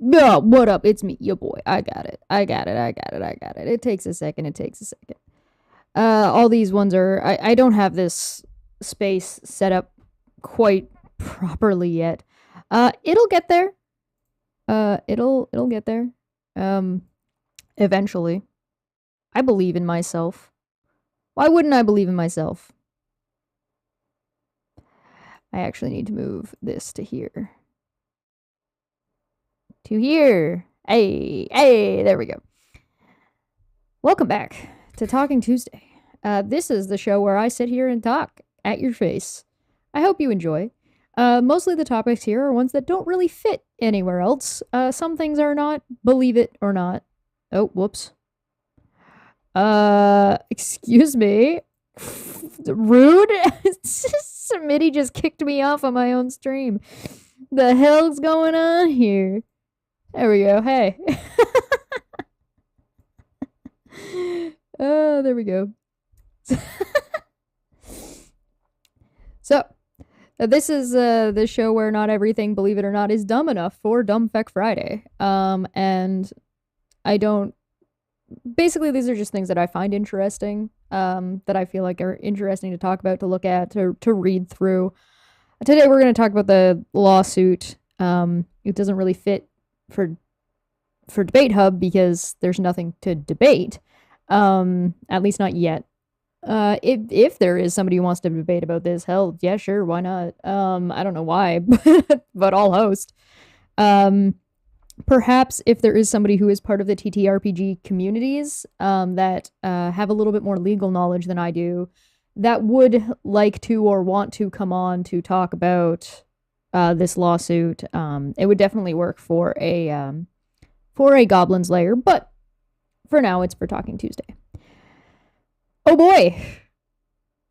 Yeah, what up? It's me, your boy. I got it. It takes a second. All these ones are. I don't have this space set up quite properly yet. It'll get there. It'll get there. Um, Eventually. I believe in myself. Why wouldn't I believe in myself? I actually need to move this to here. To here. Hey, there we go. Welcome back to Talking Tuesday. This is the show where I sit here and talk at your face. I hope you enjoy. Mostly the topics here are ones that don't really fit anywhere else. Some things are not, believe it or not. Oh, whoops. Excuse me. Rude? Smitty just kicked me off on my own stream. The hell's going on here? There we go. Hey. Oh, there we go. So, this is the show where not everything, believe it or not, is dumb enough for Dumb Feck Friday. And I don't. Basically, these are just things that I find interesting, that I feel like are interesting to talk about, to look at, to read through. Today, we're going to talk about the lawsuit. It doesn't really fit for Debate Hub because there's nothing to debate, at least not yet. If there is somebody who wants to debate about this, hell, yeah, sure, why not? I don't know why, but I'll host. Perhaps if there is somebody who is part of the TTRPG communities, that have a little bit more legal knowledge than I do, that would like to or want to come on to talk about this lawsuit, it would definitely work for a Goblin's Lair, but for now it's for Talking Tuesday. Oh boy.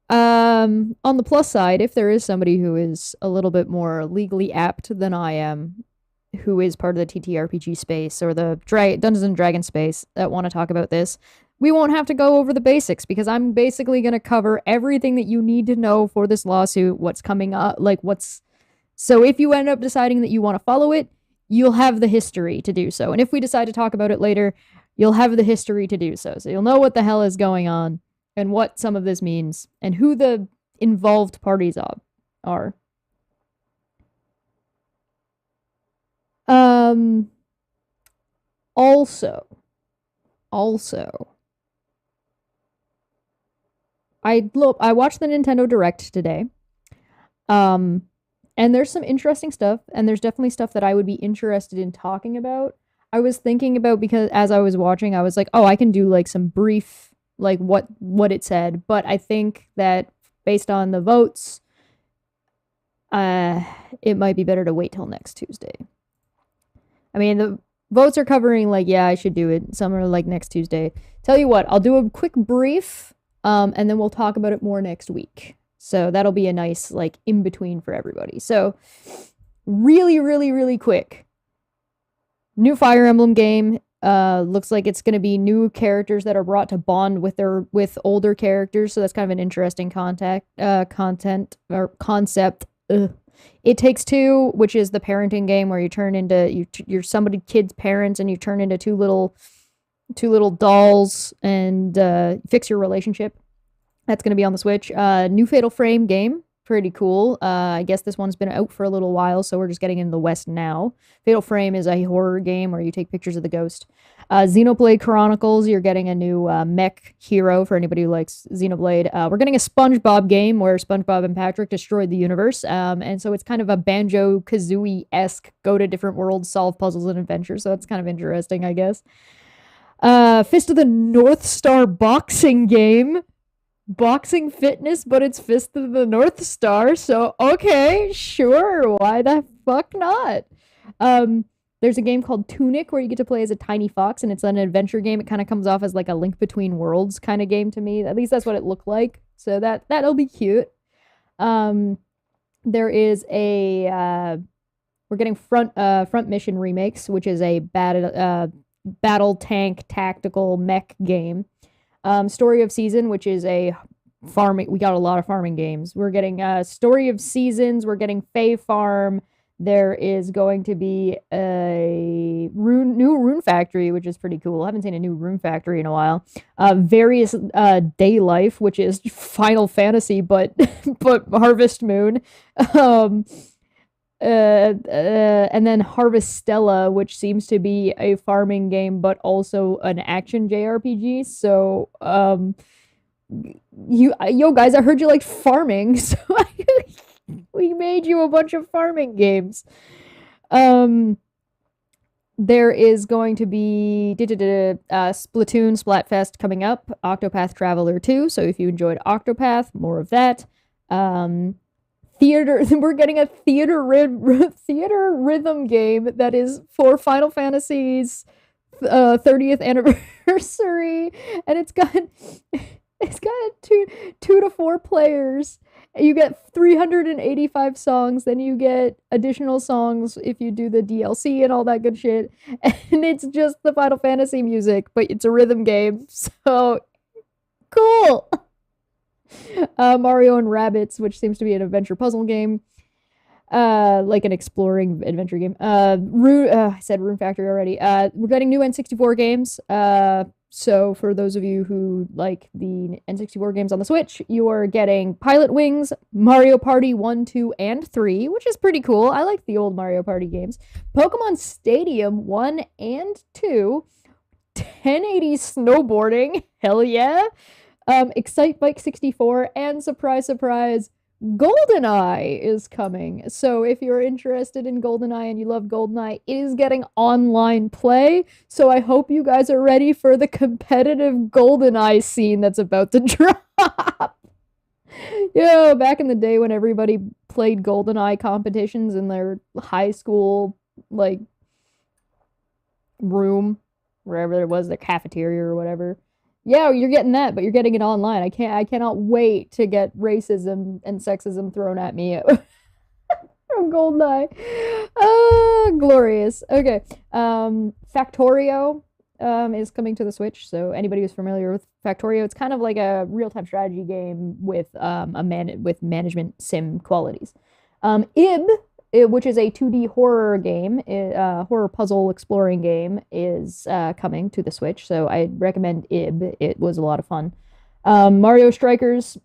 On the plus side, if there is somebody who is a little bit more legally apt than I am, who is part of the TTRPG space or the Dungeons and Dragons space that want to talk about this, we won't have to go over the basics because I'm basically going to cover everything that you need to know for this lawsuit, what's coming up, so if you end up deciding that you want to follow it, you'll have the history to do so. And if we decide to talk about it later, you'll have the history to do so. So you'll know what the hell is going on and what some of this means and who the involved parties are. Also, I watched the Nintendo Direct today. And there's some interesting stuff, and there's definitely stuff that I would be interested in talking about. I was thinking about, because as I was watching, I was like, oh, I can do like some brief, like what it said. But I think that based on the votes, it might be better to wait till next Tuesday. I mean, the votes are covering like, yeah, I should do it. Some are like next Tuesday. Tell you what, I'll do a quick brief, and then we'll talk about it more next week. So that'll be a nice, like, in-between for everybody. So, really, really, really quick. New Fire Emblem game. Looks like it's going to be new characters that are brought to bond with older characters. So that's kind of an interesting concept. It Takes Two, which is the parenting game where you turn into, you're somebody kid's parents and you turn into two little dolls and fix your relationship. That's going to be on the Switch. New Fatal Frame game. Pretty cool. I guess this one's been out for a little while, so we're just getting into the West now. Fatal Frame is a horror game where you take pictures of the ghost. Xenoblade Chronicles, you're getting a new mech hero for anybody who likes Xenoblade. We're getting a SpongeBob game where SpongeBob and Patrick destroyed the universe. And so it's kind of a Banjo-Kazooie-esque, go to different worlds, solve puzzles and adventures. So it's kind of interesting, I guess. Fist of the North Star boxing game. Boxing fitness, but it's Fist of the North Star, so okay, sure, why the fuck not? There's a game called Tunic where you get to play as a tiny fox, and it's an adventure game. It kind of comes off as like a Link Between Worlds kind of game to me. At least that's what it looked like, so that'll be cute. There is a we're getting front mission remakes, which is a battle tank tactical mech game. Story of Season, which is a farming. We got a lot of farming games. We're getting Story of Seasons. We're getting Fae Farm. There is going to be a new Rune Factory, which is pretty cool. I haven't seen a new Rune Factory in a while. Various Day Life, which is Final Fantasy, but but Harvest Moon. Um, and then Harvestella, which seems to be a farming game, but also an action JRPG. So, yo guys, I heard you like farming, so we made you a bunch of farming games. Um, there is going to be Splatoon Splatfest coming up, Octopath Traveler 2. So if you enjoyed Octopath, more of that. Theater, we're getting a theater rhythm game that is for Final Fantasy's 30th anniversary, and it's got two to four players. You get 385 songs, then you get additional songs if you do the DLC and all that good shit. And it's just the Final Fantasy music, but it's a rhythm game. So cool. Mario and Rabbids, which seems to be an adventure puzzle game. Like an exploring adventure game. I said Rune Factory already. We're getting new N64 games. So for those of you who like the N64 games on the Switch, you are getting Pilot Wings, Mario Party 1, 2, and 3, which is pretty cool. I like the old Mario Party games. Pokemon Stadium 1 and 2, 1080 snowboarding, hell yeah. Excite Bike 64, and surprise, surprise, GoldenEye is coming. So if you're interested in GoldenEye and you love GoldenEye, it is getting online play. So I hope you guys are ready for the competitive GoldenEye scene that's about to drop. Yo, back in the day when everybody played GoldenEye competitions in their high school, like, room, wherever it was, their cafeteria or whatever. Yeah, you're getting that, but you're getting it online. I cannot wait to get racism and sexism thrown at me from GoldenEye. Glorious. Okay. Factorio is coming to the Switch. So anybody who's familiar with Factorio, it's kind of like a real-time strategy game with with management sim qualities. Which is a 2D horror game, horror puzzle exploring game, is coming to the Switch. So I recommend IB. It was a lot of fun. Mario Strikers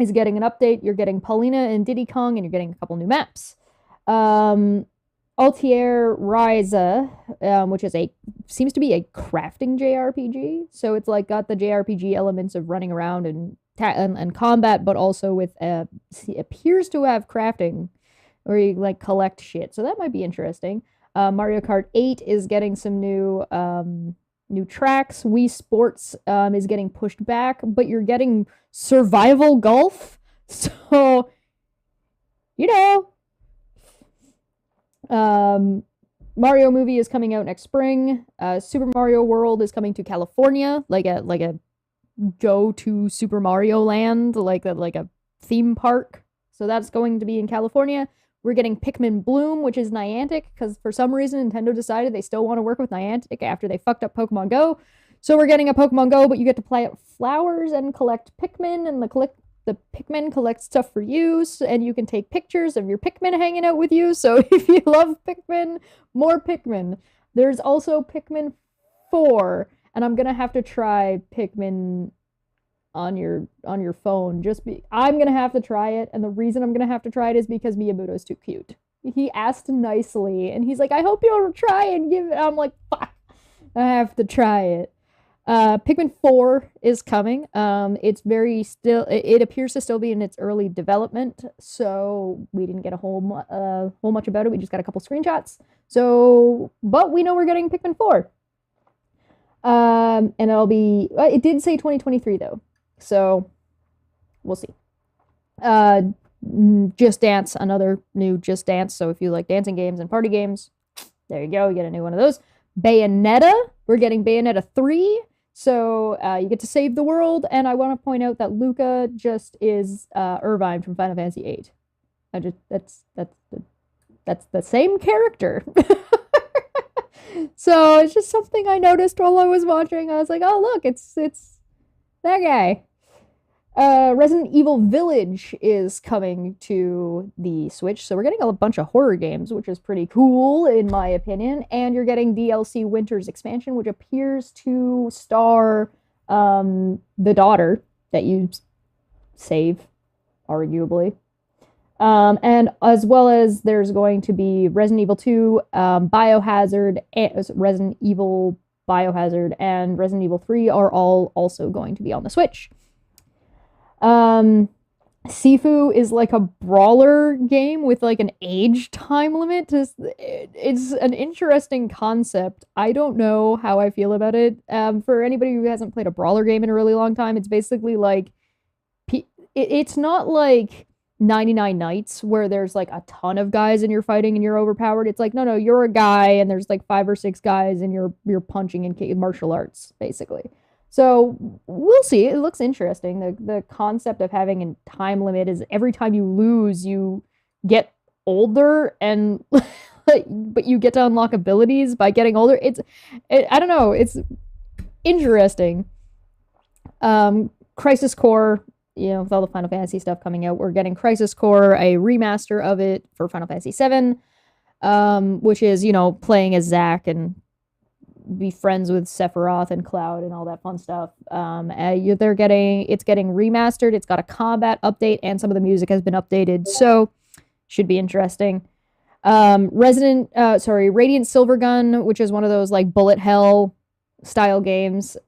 is getting an update. You're getting Paulina and Diddy Kong, and you're getting a couple new maps. Altair Ryza, which is seems to be a crafting JRPG. So it's like got the JRPG elements of running around and combat, but also with appears to have crafting, where you like collect shit. So that might be interesting. Mario Kart 8 is getting some new tracks. Wii Sports is getting pushed back, but you're getting survival golf. So, you know, Mario movie is coming out next spring. Super Mario World is coming to California, like a go to Super Mario Land, like a theme park. So that's going to be in California. We're getting Pikmin Bloom, which is Niantic, because for some reason Nintendo decided they still want to work with Niantic after they fucked up Pokemon Go. So we're getting a Pokemon Go, but you get to plant flowers and collect Pikmin, and the Pikmin collect stuff for you, and you can take pictures of your Pikmin hanging out with you. So if you love Pikmin, more Pikmin. There's also Pikmin 4, and I'm gonna have to try Pikmin on your phone. I'm gonna have to try it, and the reason I'm gonna have to try it is because Miyamoto's too cute. He asked nicely, and he's like, I hope you'll try and give it. I'm like, fuck, I have to try it. Pikmin 4 is coming. It appears to still be in its early development, so we didn't get a whole much about it. We just got a couple screenshots. So, but we know we're getting Pikmin 4. And it did say 2023 though. So we'll see. Just Dance, another new Just Dance. So if you like dancing games and party games, there you go. You get a new one of those. Bayonetta. We're getting Bayonetta 3. So you get to save the world. And I want to point out that Luca just is Irvine from Final Fantasy VIII. That's the same character. So it's just something I noticed while I was watching. I was like, oh look, it's that guy. Resident Evil Village is coming to the Switch, so we're getting a bunch of horror games, which is pretty cool in my opinion. And you're getting DLC Winter's Expansion, which appears to star the daughter that you save, arguably. And as well as there's going to be Resident Evil 2, Biohazard, Resident Evil Biohazard, and Resident Evil 3 are all also going to be on the Switch. Sifu is like a brawler game with like an age time limit. It's an interesting concept. I don't know how I feel about it. For anybody who hasn't played a brawler game in a really long time, it's basically like it's not like 99 Nights where there's like a ton of guys and you're fighting and you're overpowered. It's like no, you're a guy and there's like 5 or 6 guys and you're punching in martial arts basically. So we'll see. It looks interesting. The concept of having a time limit is every time you lose, you get older and but you get to unlock abilities by getting older. I don't know. It's interesting. Crisis Core, with all the Final Fantasy stuff coming out, we're getting Crisis Core, a remaster of it for Final Fantasy VII, which is, playing as Zack and be friends with Sephiroth and Cloud and all that fun stuff. It's getting remastered. It's got a combat update and some of the music has been updated, so should be interesting. Radiant Silvergun, which is one of those like bullet hell style games.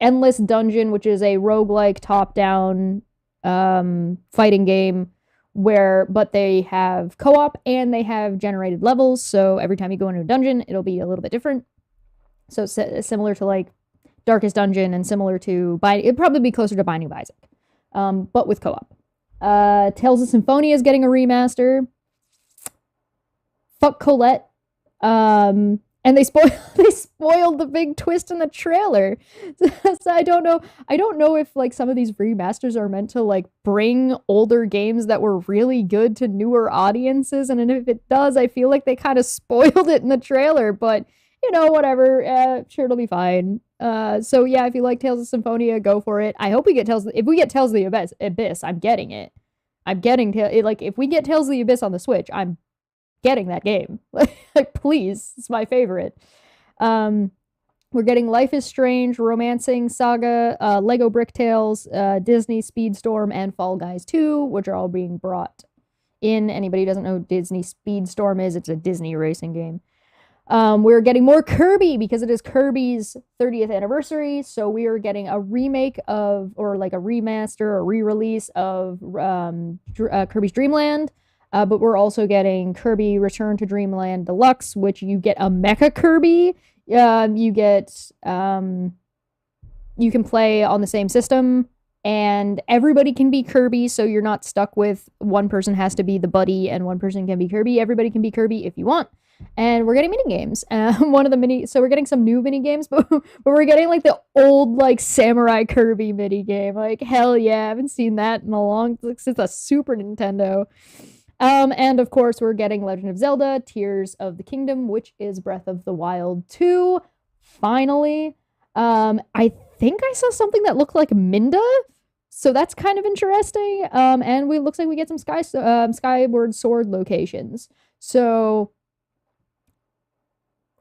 Endless Dungeon, which is a roguelike top-down fighting game but they have co-op and they have generated levels, so every time you go into a dungeon, it'll be a little bit different. So similar to like Darkest Dungeon and similar to it'd probably be closer to Binding of Isaac, but with co-op. Tales of Symphonia is getting a remaster. Fuck Colette. And they spoiled the big twist in the trailer. So I don't know if like some of these remasters are meant to like bring older games that were really good to newer audiences, and if it does, I feel like they kind of spoiled it in the trailer, but whatever, sure, it'll be fine. So yeah, if you like Tales of Symphonia, go for it. I hope we get if we get Tales of the Abyss, I'm getting it. Like if we get Tales of the Abyss on the Switch, I'm getting that game. Like, please, it's my favorite. We're getting Life is Strange, Romancing Saga, Lego Brick Tales, Disney Speedstorm, and Fall Guys 2, which are all being brought in. Anybody who doesn't know what Disney Speedstorm is, it's a Disney racing game. We're getting more Kirby because it is Kirby's 30th anniversary, so we are getting a remake or like a remaster or re-release of Kirby's Dream Land. But we're also getting Kirby Return to Dreamland Deluxe, which you get a Mecha Kirby. You can play on the same system, and everybody can be Kirby, so you're not stuck with one person has to be the buddy and one person can be Kirby. Everybody can be Kirby if you want. And we're getting mini games. So we're getting some new mini games, but we're getting like the old like Samurai Kirby mini game. Like hell yeah, I haven't seen that in since the Super Nintendo. And of course, we're getting Legend of Zelda, Tears of the Kingdom, which is Breath of the Wild 2. Finally. I think I saw something that looked like Minda, so that's kind of interesting. And looks like we get some Skyward Sword locations. So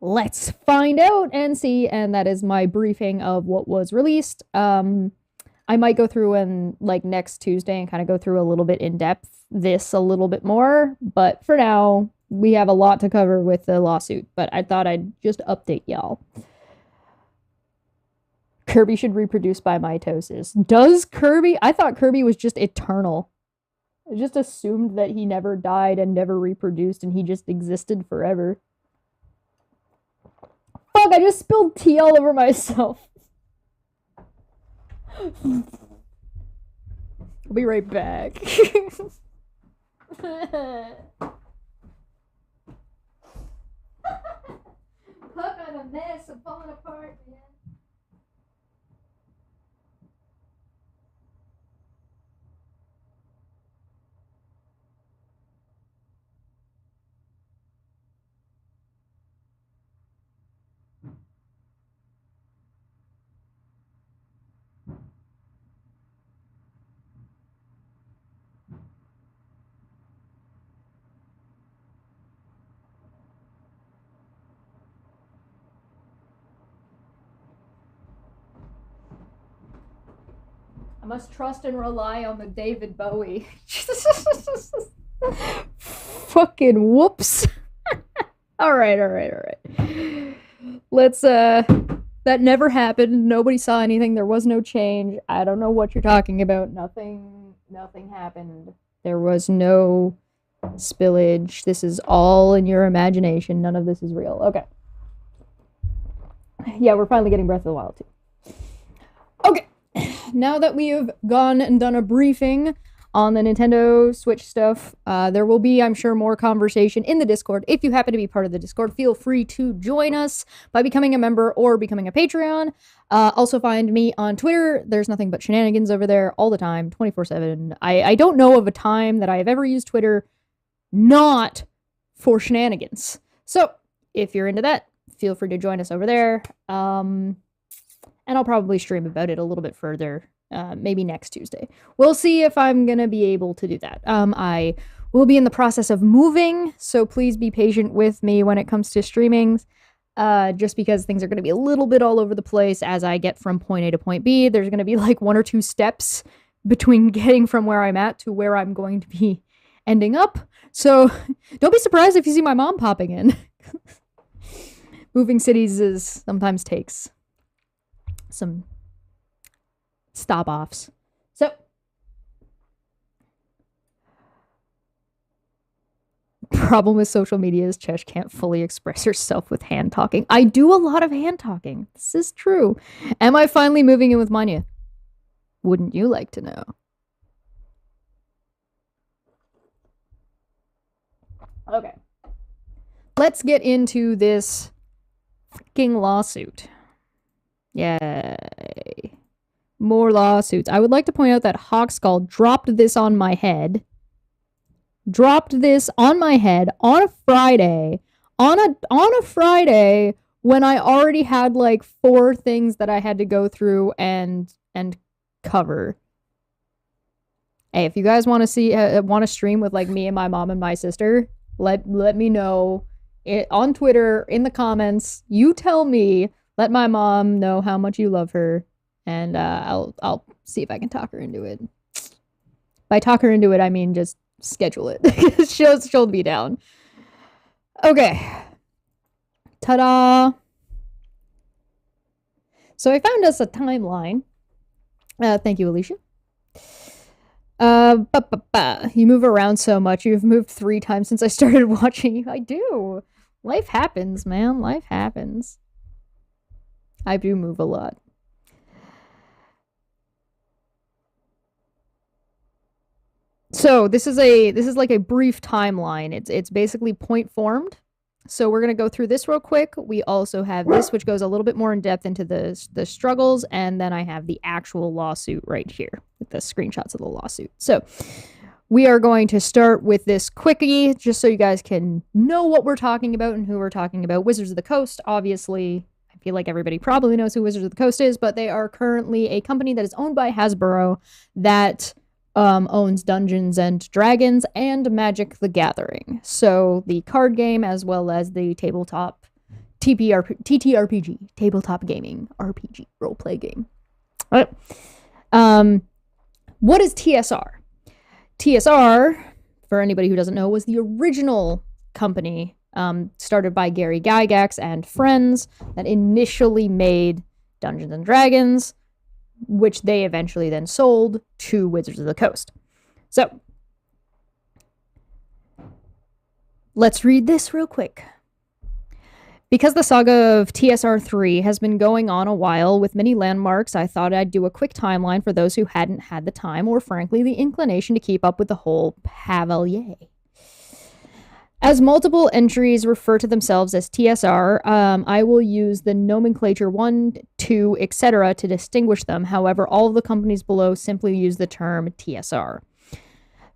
let's find out and see. And that is my briefing of what was released. I might go through and like next Tuesday and kind of go through a little bit in depth a little bit more, but for now we have a lot to cover with the lawsuit, but I thought I'd just update y'all. Kirby should reproduce by mitosis. Does Kirby? I thought Kirby was just eternal. I just assumed that he never died and never reproduced and he just existed forever. Fuck, I just spilled tea all over myself. I'll be right back. Fuck, I'm a mess. I'm falling apart, man. must trust and rely on the David Bowie. Fucking whoops. All right. Let's, that never happened. Nobody saw anything. There was no change. I don't know what you're talking about. Nothing happened. There was no spillage. This is all in your imagination. None of this is real. Okay. Yeah, we're finally getting Breath of the Wild too. Okay. Now that we have gone and done a briefing on the Nintendo Switch stuff, there will be, I'm sure, more conversation in the Discord. If you happen to be part of the Discord, feel free to join us by becoming a member or becoming a Patreon. Also find me on Twitter. There's nothing but shenanigans over there all the time, 24/7. I don't know of a time that I have ever used Twitter not for shenanigans. So if you're into that, feel free to join us over there. And I'll probably stream about it a little bit further, maybe next Tuesday. We'll see if I'm going to be able to do that. I will be in the process of moving, so please be patient with me when it comes to streamings, just because things are going to be a little bit all over the place as I get from point A to point B. There's going to be like 1 or 2 steps between getting from where I'm at to where I'm going to be ending up. So don't be surprised if you see my mom popping in. Moving cities sometimes takes some stop-offs. So, problem with social media is Chesh can't fully express herself with hand talking. I do a lot of hand talking. This is true. Am I finally moving in with Manya? Wouldn't you like to know? Okay. Let's get into this freaking lawsuit. Yay. More lawsuits. I would like to point out that Hawkskull dropped this on my head. Dropped this on my head on a Friday. On a Friday when I already had like 4 things that I had to go through and cover. Hey, if you guys want to see want to stream with like me and my mom and my sister, let me know on Twitter in the comments. You tell me. Let my mom know how much you love her, and I'll see if I can talk her into it. By talk her into it, I mean just schedule it. she'll be down. Okay. Ta-da! So I found us a timeline. Thank you, Alicia. You move around so much. You've moved 3 times since I started watching you. I do. Life happens, man. Life happens. I do move a lot. So this is like a brief timeline. It's basically point formed. So we're gonna go through this real quick. We also have this, which goes a little bit more in depth into the struggles, and then I have the actual lawsuit right here with the screenshots of the lawsuit. So we are going to start with this quickie, just so you guys can know what we're talking about and who we're talking about. Wizards of the Coast, obviously. I feel like everybody probably knows who Wizards of the Coast is, but they are currently a company that is owned by Hasbro that owns Dungeons and Dragons and Magic the Gathering. So the card game as well as the tabletop TTRPG, tabletop gaming RPG roleplay game. All right. What is TSR? TSR, for anybody who doesn't know, was the original company started by Gary Gygax and friends that initially made Dungeons and Dragons, which they eventually then sold to Wizards of the Coast. So, let's read this real quick. Because the saga of TSR 3 has been going on a while with many landmarks, I thought I'd do a quick timeline for those who hadn't had the time or frankly the inclination to keep up with the whole pavilier. As multiple entries refer to themselves as TSR, I will use the nomenclature 1, 2, etc. to distinguish them. However, all of the companies below simply use the term TSR.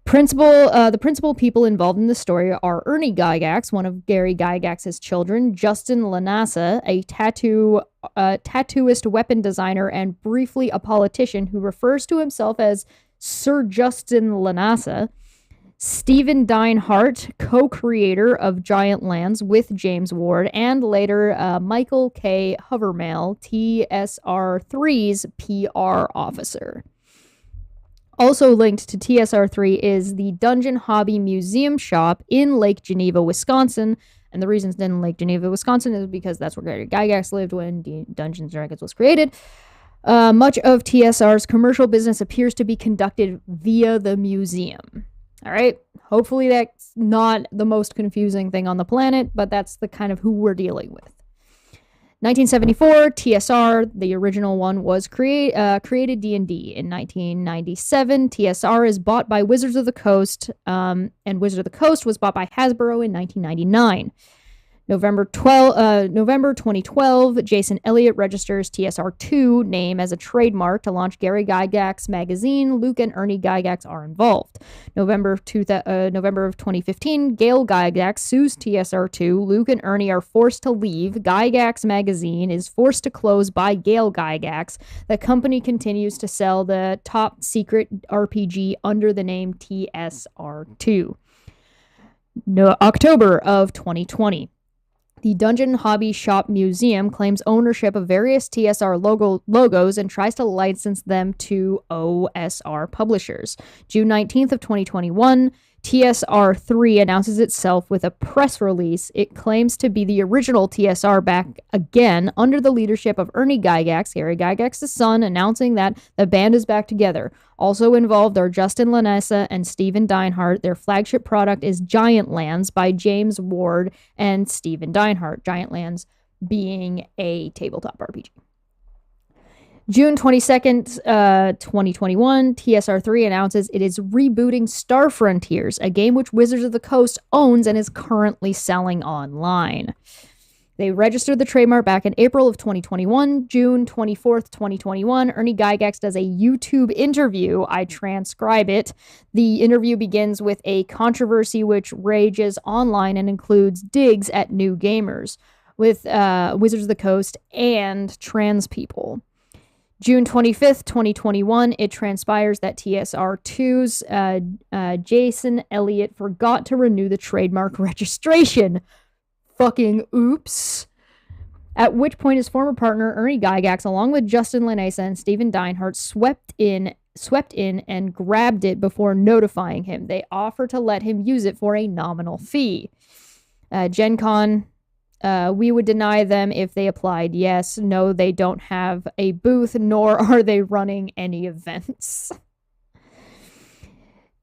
The principal people involved in the story are Ernie Gygax, one of Gary Gygax's children, Justin Lanassa, a tattooist, weapon designer, and briefly a politician who refers to himself as Sir Justin Lanassa, Stephen Dinehart, co-creator of Giant Lands with James Ward, and later Michael K. Hovermail, TSR3's PR officer. Also linked to TSR3 is the Dungeon Hobby Museum shop in Lake Geneva, Wisconsin. And the reason it's in Lake Geneva, Wisconsin is because that's where Gary Gygax lived when Dungeons & Dragons was created. Much of TSR's commercial business appears to be conducted via the museum. All right. Hopefully that's not the most confusing thing on the planet, but that's the kind of who we're dealing with. 1974, TSR, the original one, was created D&D. In 1997, TSR is bought by Wizards of the Coast, and Wizards of the Coast was bought by Hasbro in 1999. November 2012, Jason Elliott registers TSR2 name as a trademark to launch Gary Gygax magazine. Luke and Ernie Gygax are involved. November of 2015, Gail Gygax sues TSR2. Luke and Ernie are forced to leave. Gygax magazine is forced to close by Gail Gygax. The company continues to sell the top secret RPG under the name TSR2. October of 2020. The Dungeon Hobby Shop Museum claims ownership of various TSR logos and tries to license them to OSR publishers. June 19th of 2021, TSR3 announces itself with a press release. It claims to be the original TSR back again under the leadership of Ernie Gygax, Gary Gygax's son, announcing that the band is back together. Also involved are Justin Lanessa and Steven Deinhardt. Their flagship product is Giant Lands by James Ward and Steven Deinhardt. Giant Lands being a tabletop RPG. June 22nd, 2021, TSR3 announces it is rebooting Star Frontiers, a game which Wizards of the Coast owns and is currently selling online. They registered the trademark back in April of 2021. June 24th, 2021, Ernie Gygax does a YouTube interview. I transcribe it. The interview begins with a controversy which rages online and includes digs at new gamers with Wizards of the Coast and trans people. June 25th, 2021, it transpires that TSR2's Jason Elliott forgot to renew the trademark registration. Fucking oops. At which point his former partner, Ernie Gygax, along with Justin Lanessa and Steven Deinhardt, swept in and grabbed it before notifying him. They offer to let him use it for a nominal fee. Gen Con, we would deny them if they applied. Yes, no, they don't have a booth, nor are they running any events.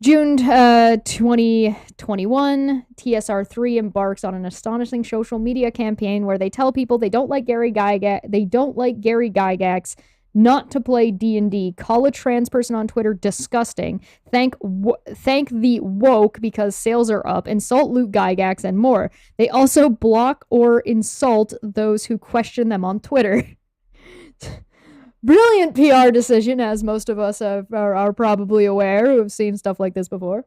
June 2021, TSR3 embarks on an astonishing social media campaign where they tell people they don't like Gary Gygax, not to play D&D, call a trans person on Twitter disgusting, thank the woke because sales are up, insult Luke Gygax, and more. They also block or insult those who question them on Twitter. Brilliant PR decision, as most of us are probably aware who have seen stuff like this before.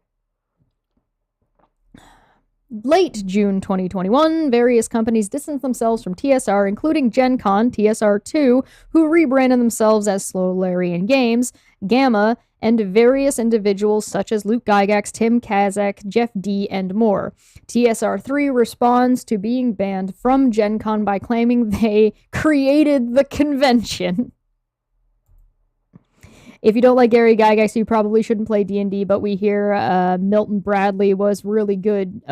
Late June 2021, various companies distanced themselves from TSR, including Gen Con, TSR2, who rebranded themselves as Solarian Games, Gamma, and various individuals such as Luke Gygax, Tim Kazak, Jeff D., and more. TSR3 responds to being banned from Gen Con by claiming they created the convention. If you don't like Gary Gygax, you probably shouldn't play D&D, but we hear Milton Bradley was a really good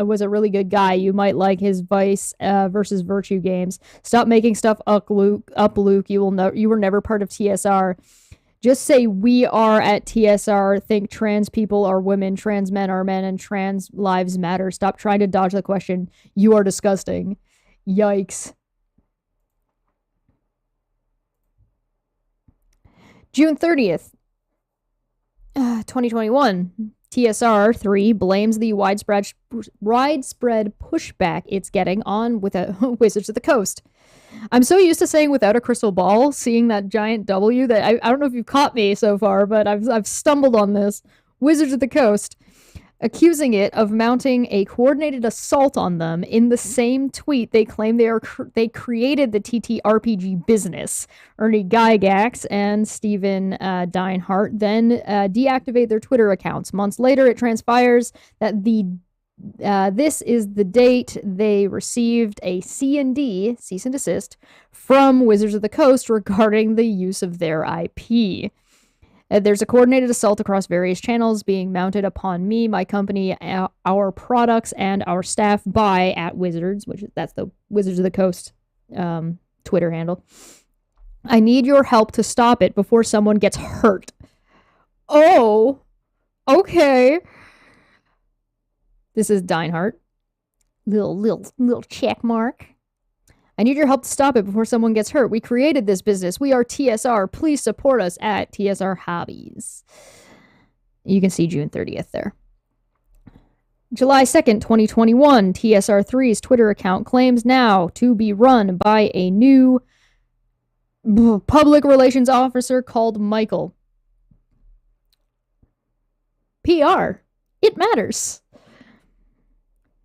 guy. You might like his Vice versus Virtue games. Stop making stuff up, Luke. You were never part of TSR. Just say we are at TSR. Think trans people are women, trans men are men, and trans lives matter. Stop trying to dodge the question. You are disgusting. Yikes. June 30th. 2021, TSR3 blames the widespread pushback it's getting on with Wizards of the Coast. I'm so used to saying without a crystal ball, seeing that giant W that I don't know if you've caught me so far, but I've stumbled on this. Wizards of the Coast accusing it of mounting a coordinated assault on them. In the same tweet, they claim they created the TTRPG business. Ernie Gygax and Steven Deinhardt then deactivate their Twitter accounts. Months later, it transpires that this is the date they received a C&D, cease and desist, from Wizards of the Coast regarding the use of their IP. There's a coordinated assault across various channels being mounted upon me, my company, our products, and our staff by @Wizards, that's the Wizards of the Coast Twitter handle. I need your help to stop it before someone gets hurt. Oh, okay. This is Deinhardt. Little check mark. I need your help to stop it before someone gets hurt. We created this business. We are TSR. Please support us at TSR Hobbies. You can see June 30th there. July 2nd, 2021, TSR3's Twitter account claims now to be run by a new public relations officer called Michael. PR. It matters.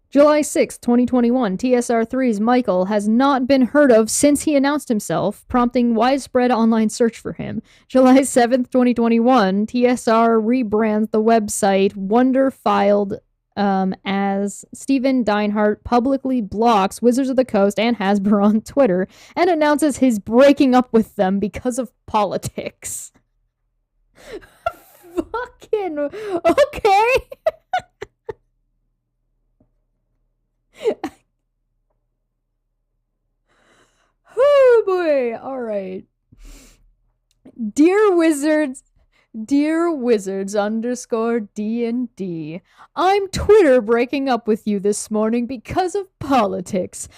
July 6, 2021, TSR3's Michael has not been heard of since he announced himself, prompting widespread online search for him. July 7th, 2021, TSR rebrands the website Wonderfiled as Steven Deinhardt publicly blocks Wizards of the Coast and Hasbro on Twitter and announces he's breaking up with them because of politics. Fucking okay. Oh boy. All right. Dear Wizards _D&D. I'm Twitter breaking up with you this morning because of politics.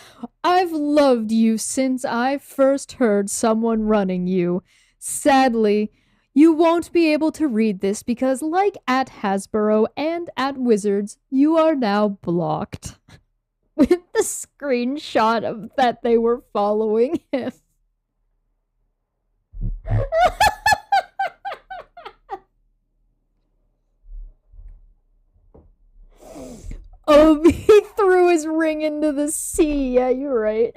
I've loved you since I first heard someone running you. Sadly, you won't be able to read this because, like @Hasbro and @Wizards, you are now blocked. With the screenshot of that they were following him. He threw his ring into the sea. Yeah, you're right.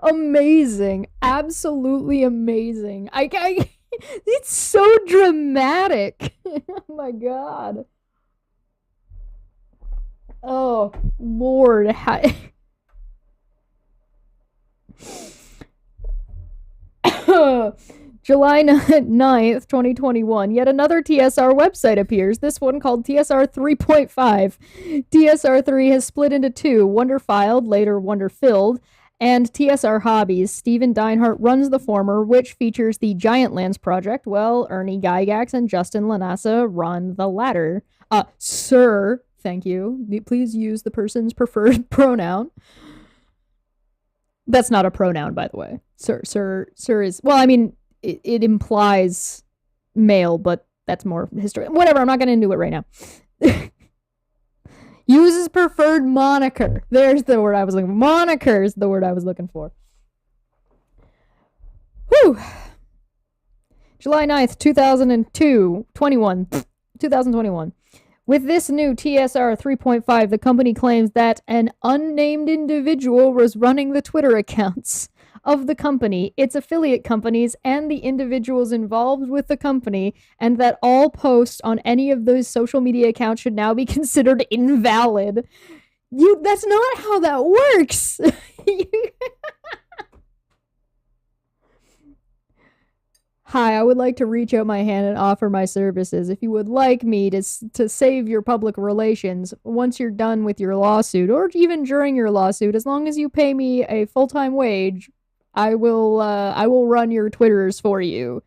Amazing. Absolutely amazing. It's so dramatic. Oh my god. Oh, Lord. July 9th, 2021, yet another TSR website appears, this one called TSR 3.5. TSR 3 has split into two, Wonderfiled, later Wonderfilled, and TSR Hobbies. Steven Deinhardt runs the former, which features the Giant Lands project, while Ernie Gygax and Justin Lanassa run the latter. Sir, thank you. Please use the person's preferred pronoun. That's not a pronoun, by the way. Sir is, well, I mean, it implies male, but that's more history. Whatever, I'm not going to into it right now. Uses preferred moniker. There's the word I was looking for. Moniker is the word I was looking for. Whew. July 9th, 2021. With this new TSR 3.5, the company claims that an unnamed individual was running the Twitter accounts of the company, its affiliate companies, and the individuals involved with the company, and that all posts on any of those social media accounts should now be considered invalid. That's not how that works. Hi, I would like to reach out my hand and offer my services. If you would like me to save your public relations once you're done with your lawsuit, or even during your lawsuit, as long as you pay me a full-time wage, I will run your Twitters for you.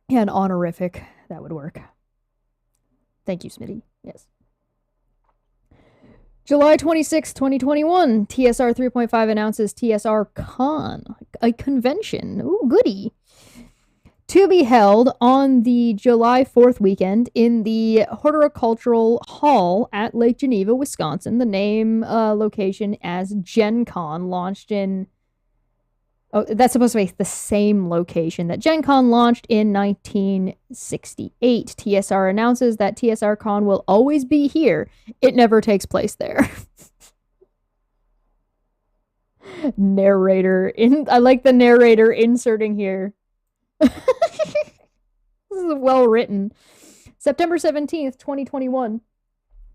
Yeah, an honorific. That would work. Thank you, Smitty. Yes. July 26, 2021, TSR 3.5 announces TSR Con, a convention. Ooh, goody. To be held on the July 4th weekend in the Horticultural Hall at Lake Geneva, Wisconsin. The name location as Gen Con launched in... Oh, that's supposed to be the same location that Gen Con launched in 1968. TSR announces that TSR Con will always be here. It never takes place there. Narrator. I like the narrator inserting here. This is well written. September 17th, 2021.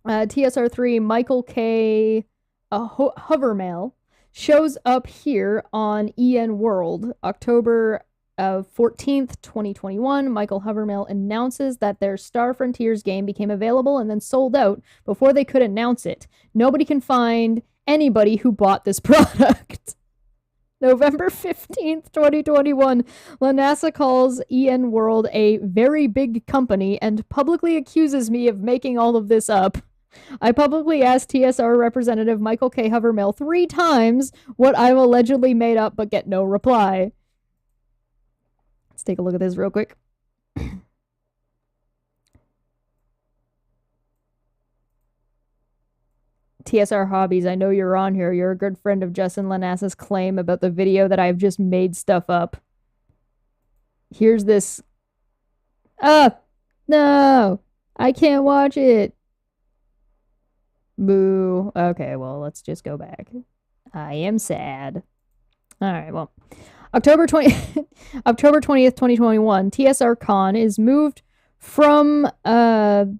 TSR3 Michael K. Hovermail shows up here on EN World, October 14th, 2021. Michael Havermill announces that their Star Frontiers game became available and then sold out before they could announce it. Nobody can find anybody who bought this product. November 15th, 2021, Lanasa calls EN World a very big company and publicly accuses me of making all of this up. I publicly asked TSR representative Michael K. Havermill 3 times what I've allegedly made up, but get no reply. Let's take a look at this real quick. TSR Hobbies, I know you're on here. You're a good friend of Justin Lanasa's claim about the video that I've just made stuff up. Here's this. No, I can't watch it. Boo. Okay, well, let's just go back. I am sad. All right, well, October 20th, 2021, TSR Con is moved from the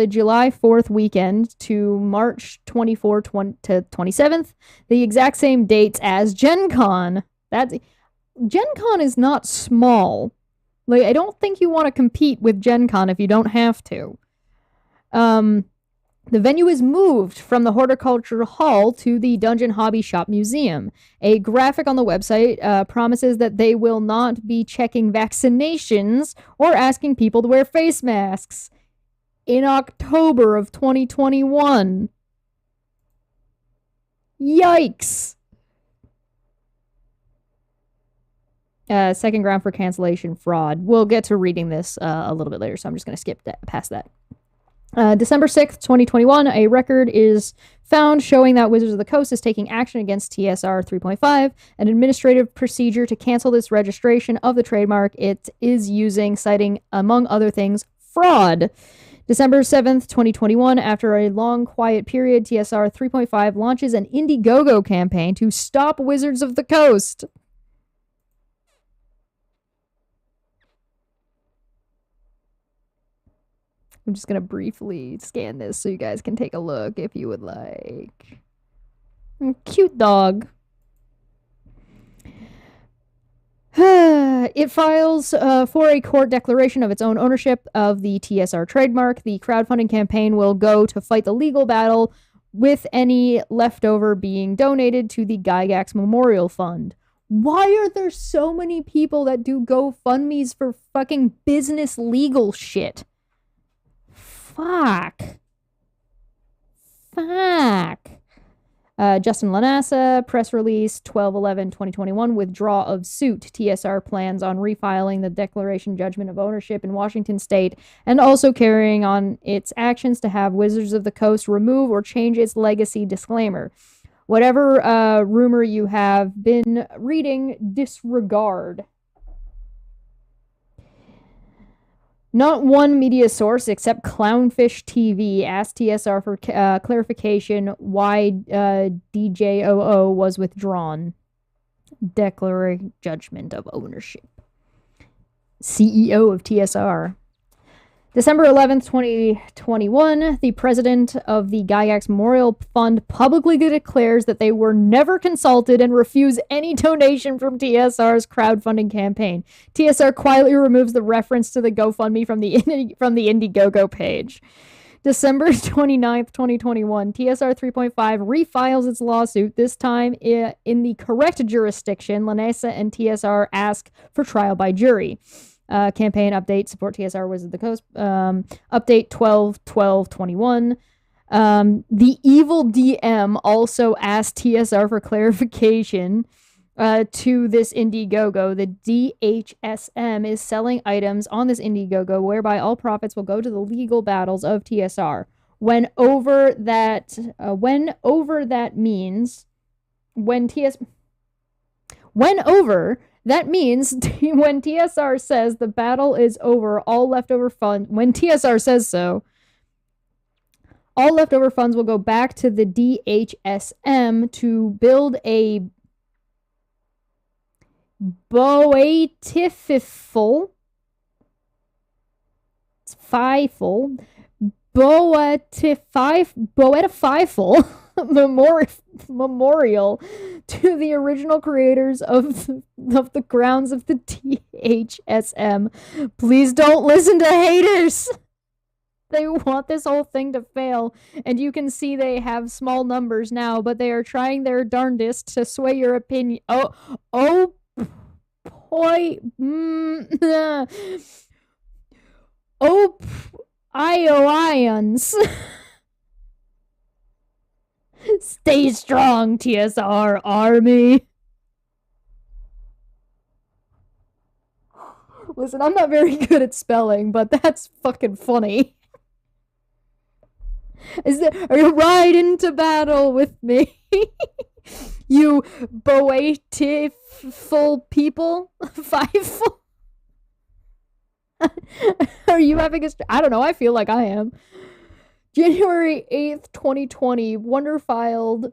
July 4th weekend to March 24th to 27th, the exact same dates as Gen Con. Gen Con is not small. Like, I don't think you want to compete with Gen Con if you don't have to. The venue is moved from the Horticulture Hall to the Dungeon Hobby Shop Museum. A graphic on the website promises that they will not be checking vaccinations or asking people to wear face masks. In October of 2021. Yikes. Second ground for cancellation fraud. We'll get to reading this a little bit later, so I'm just going to skip past that. December 6th, 2021, a record is found showing that Wizards of the Coast is taking action against TSR 3.5, an administrative procedure to cancel this registration of the trademark it is using, citing, among other things, fraud. December 7th, 2021, after a long quiet period, TSR 3.5 launches an Indiegogo campaign to stop Wizards of the Coast. I'm just going to briefly scan this so you guys can take a look if you would like. Cute dog. It files for a court declaration of its own ownership of the TSR trademark. The crowdfunding campaign will go to fight the legal battle, with any leftover being donated to the Gygax Memorial Fund. Why are there so many people that do GoFundMes for fucking business legal shit? Fuck. Justin Lanasa, press release 12/11/2021, withdraw of suit. TSR plans on refiling the declaration judgment of ownership in Washington state and also carrying on its actions to have Wizards of the Coast remove or change its legacy disclaimer. Whatever rumor you have been reading, disregard. Not one media source except Clownfish TV asked TSR for clarification why DJOO was withdrawn. Declaring judgment of ownership. CEO of TSR. December 11th, 2021, the president of the Gygax Memorial Fund publicly declares that they were never consulted and refuse any donation from TSR's crowdfunding campaign. TSR quietly removes the reference to the GoFundMe from the Indiegogo page. December 29th, 2021, TSR 3.5 refiles its lawsuit, this time in the correct jurisdiction. Lanasa and TSR ask for trial by jury. Campaign update, support TSR Wizards of the Coast. Update 12/12/21. The evil DM also asked TSR for clarification to this Indiegogo. The DHSM is selling items on this Indiegogo whereby all profits will go to the legal battles of TSR. When over that means when TSR says the battle is over, all leftover funds, when TSR says so, all leftover funds will go back to the DHSM to build a boatifical memorial to the original creators of the grounds of the THSM. Please don't listen to haters. They want this whole thing to fail, and you can see they have small numbers now, but they are trying their darndest to sway your opinion. Oh boy. Oh, ions. Stay strong, TSR Army. Listen, I'm not very good at spelling, but that's fucking funny. Are you ride into battle with me? You boatiful people? Fifeful? Are you having a... I don't know, I feel like I am. January 8th, 2020, Wonderfiled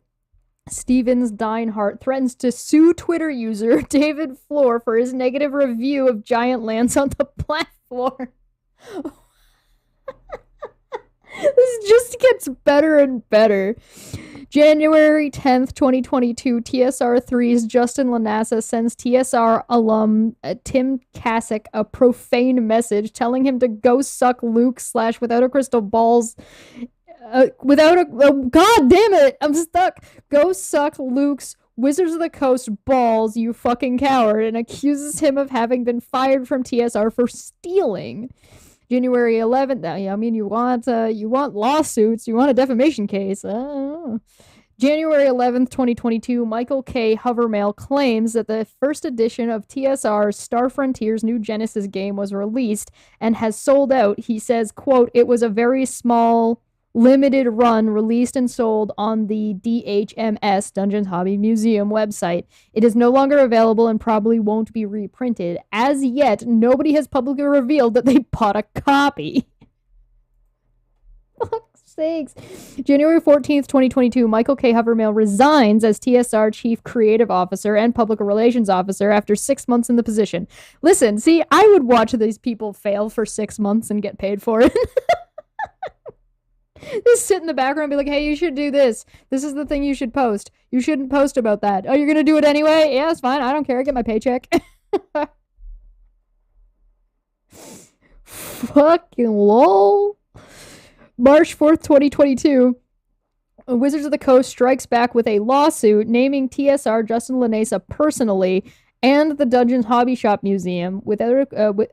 Stevens Deinhardt threatens to sue Twitter user David Floor for his negative review of Giant Lands on the platform. This just gets better and better. January 10th, 2022, TSR3's Justin Lanassa sends TSR alum Tim Kasich a profane message telling him to go suck Luke / without a crystal balls. God damn it! I'm stuck. Go suck Luke's Wizards of the Coast balls, you fucking coward, and accuses him of having been fired from TSR for stealing. January 11th. I mean, you want lawsuits, you want a defamation case. January 11th, 2022, Michael K. Hovermail claims that the first edition of TSR's Star Frontiers New Genesis game was released and has sold out. He says, quote, it was a very small, limited run released and sold on the DHMS Dungeons Hobby Museum website. It is no longer available and probably won't be reprinted. As yet, nobody has publicly revealed that they bought a copy. Fuck's sakes. January 14th, 2022, Michael K. Hovermail resigns as TSR Chief Creative Officer and Public Relations Officer after 6 months in the position. Listen, see, I would watch these people fail for 6 months and get paid for it. Just sit in the background and be like, hey, you should do this. This is the thing you should post. You shouldn't post about that. Oh, you're going to do it anyway? Yeah, it's fine. I don't care. I get my paycheck. Fucking lol. March 4th, 2022. Wizards of the Coast strikes back with a lawsuit naming TSR Justin Lanassa personally and the Dungeons Hobby Shop Museum.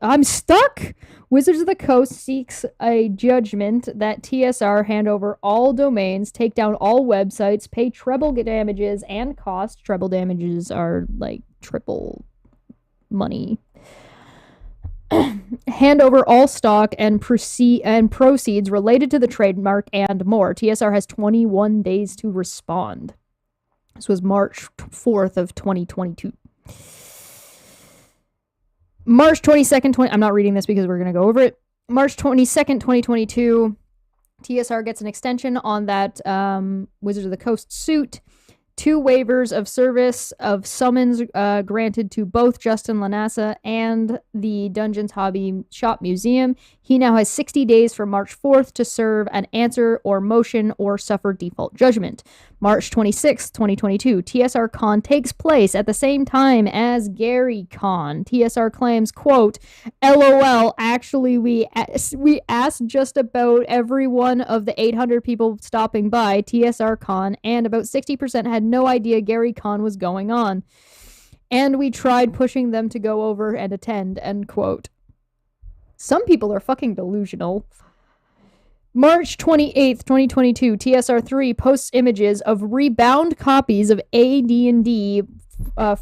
I'm stuck! Wizards of the Coast seeks a judgment that TSR hand over all domains, take down all websites, pay treble damages and costs. Treble damages are like triple money. Hand over all stock and proceeds related to the trademark and more. TSR has 21 days to respond. This was March 4th of 2022. March 22nd, I'm not reading this because we're going to go over it. March 22nd, 2022, TSR gets an extension on that Wizards of the Coast suit. 2 waivers of service of summons granted to both Justin Lanassa and the Dungeons Hobby Shop Museum. He now has 60 days from March 4th to serve an answer or motion or suffer default judgment. March 26th, 2022, TSR Con takes place at the same time as Gary Con. TSR claims, quote, LOL, actually we asked just about every one of the 800 people stopping by TSR Con, and about 60% had no idea Gary Con was going on. And we tried pushing them to go over and attend, end quote. Some people are fucking delusional. March 28th, 2022, TSR3 posts images of rebound copies of AD&D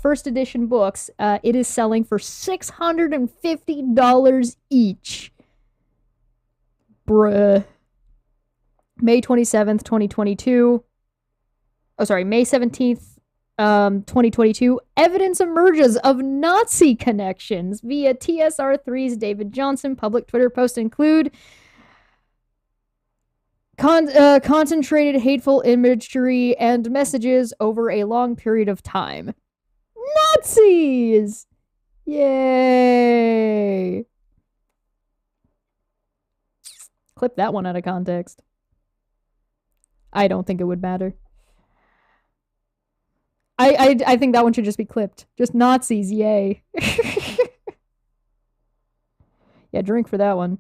first edition books. It is selling for $650 each. Bruh. May 27th, 2022. Oh, sorry, May 17th, 2022. Evidence emerges of Nazi connections via TSR3's David Johnson. Public Twitter posts include concentrated hateful imagery and messages over a long period of time. Nazis! Yay! Clip that one out of context. I don't think it would matter. I think that one should just be clipped. Just Nazis, yay. Yeah, drink for that one.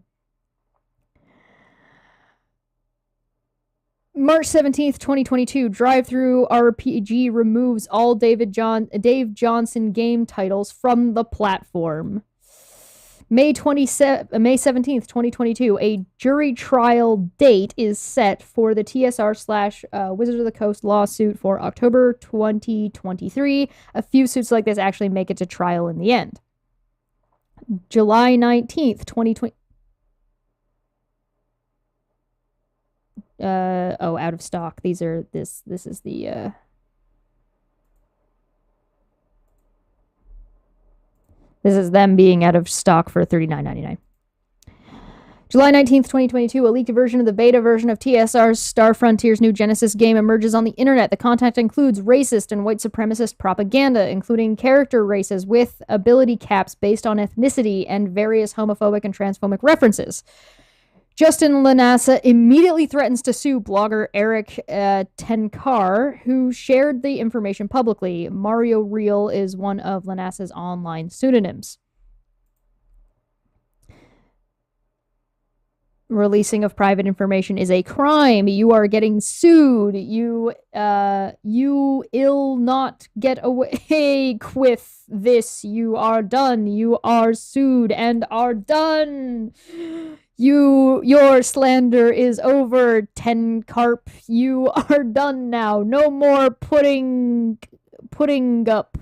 March 17th, 2022, Drive-Thru RPG removes all Dave Johnson game titles from the platform. May 17th, 2022, a jury trial date is set for the TSR / Wizards of the Coast lawsuit for October 2023. A few suits like this actually make it to trial in the end. July 19th, 2020. Out of stock. These are this is the this is them being out of stock for $39.99. July 19th, 2022, a leaked version of the beta version of TSR's Star Frontier's new Genesis game emerges on the internet. The content includes racist and white supremacist propaganda, including character races with ability caps based on ethnicity and various homophobic and transphobic references. Justin Lanassa immediately threatens to sue blogger Eric Tenkar, who shared the information publicly. Mario Real is one of Lanassa's online pseudonyms. Releasing of private information is a crime. You are getting sued. You ill not get away with this. You are done. You are sued and are done. Your slander is over, Tenkarp. You are done now. No more putting up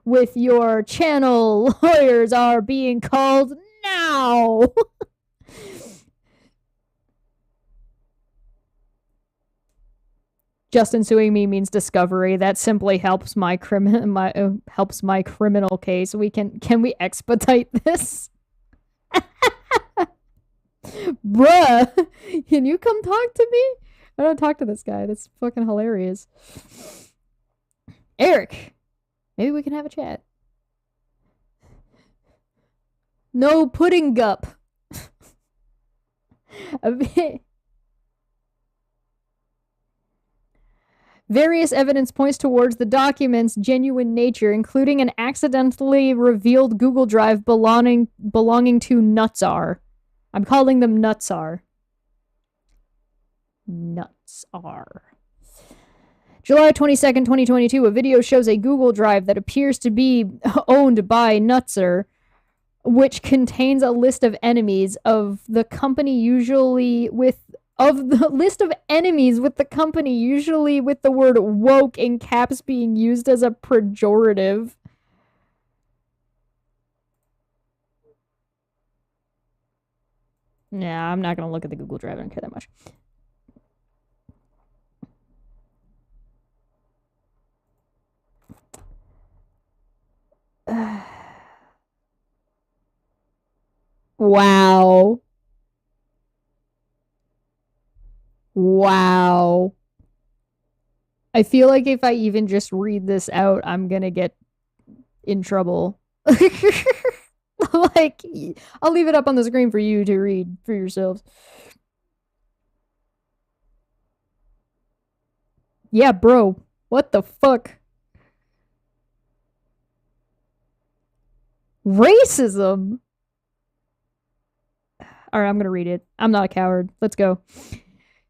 with your channel. Lawyers are being called now. Justin suing me means discovery. That simply helps my criminal case. Can we expedite this? Bruh, can you come talk to me? I don't talk to this guy. That's fucking hilarious. Eric, maybe we can have a chat. No pudding up. Various evidence points towards the document's genuine nature, including an accidentally revealed Google Drive belonging to NuTSR. I'm calling them NuTSR. NuTSR. July 22nd, 2022, a video shows a Google Drive that appears to be owned by NuTSR, which contains a list of enemies of the company, usually with the word woke in caps being used as a pejorative. Nah, I'm not going to look at the Google Drive. I don't care that much. Wow. Wow. I feel like if I even just read this out, I'm going to get in trouble. Like, I'll leave it up on the screen for you to read for yourselves. Yeah, bro. What the fuck? Racism? Alright, I'm gonna read it. I'm not a coward. Let's go.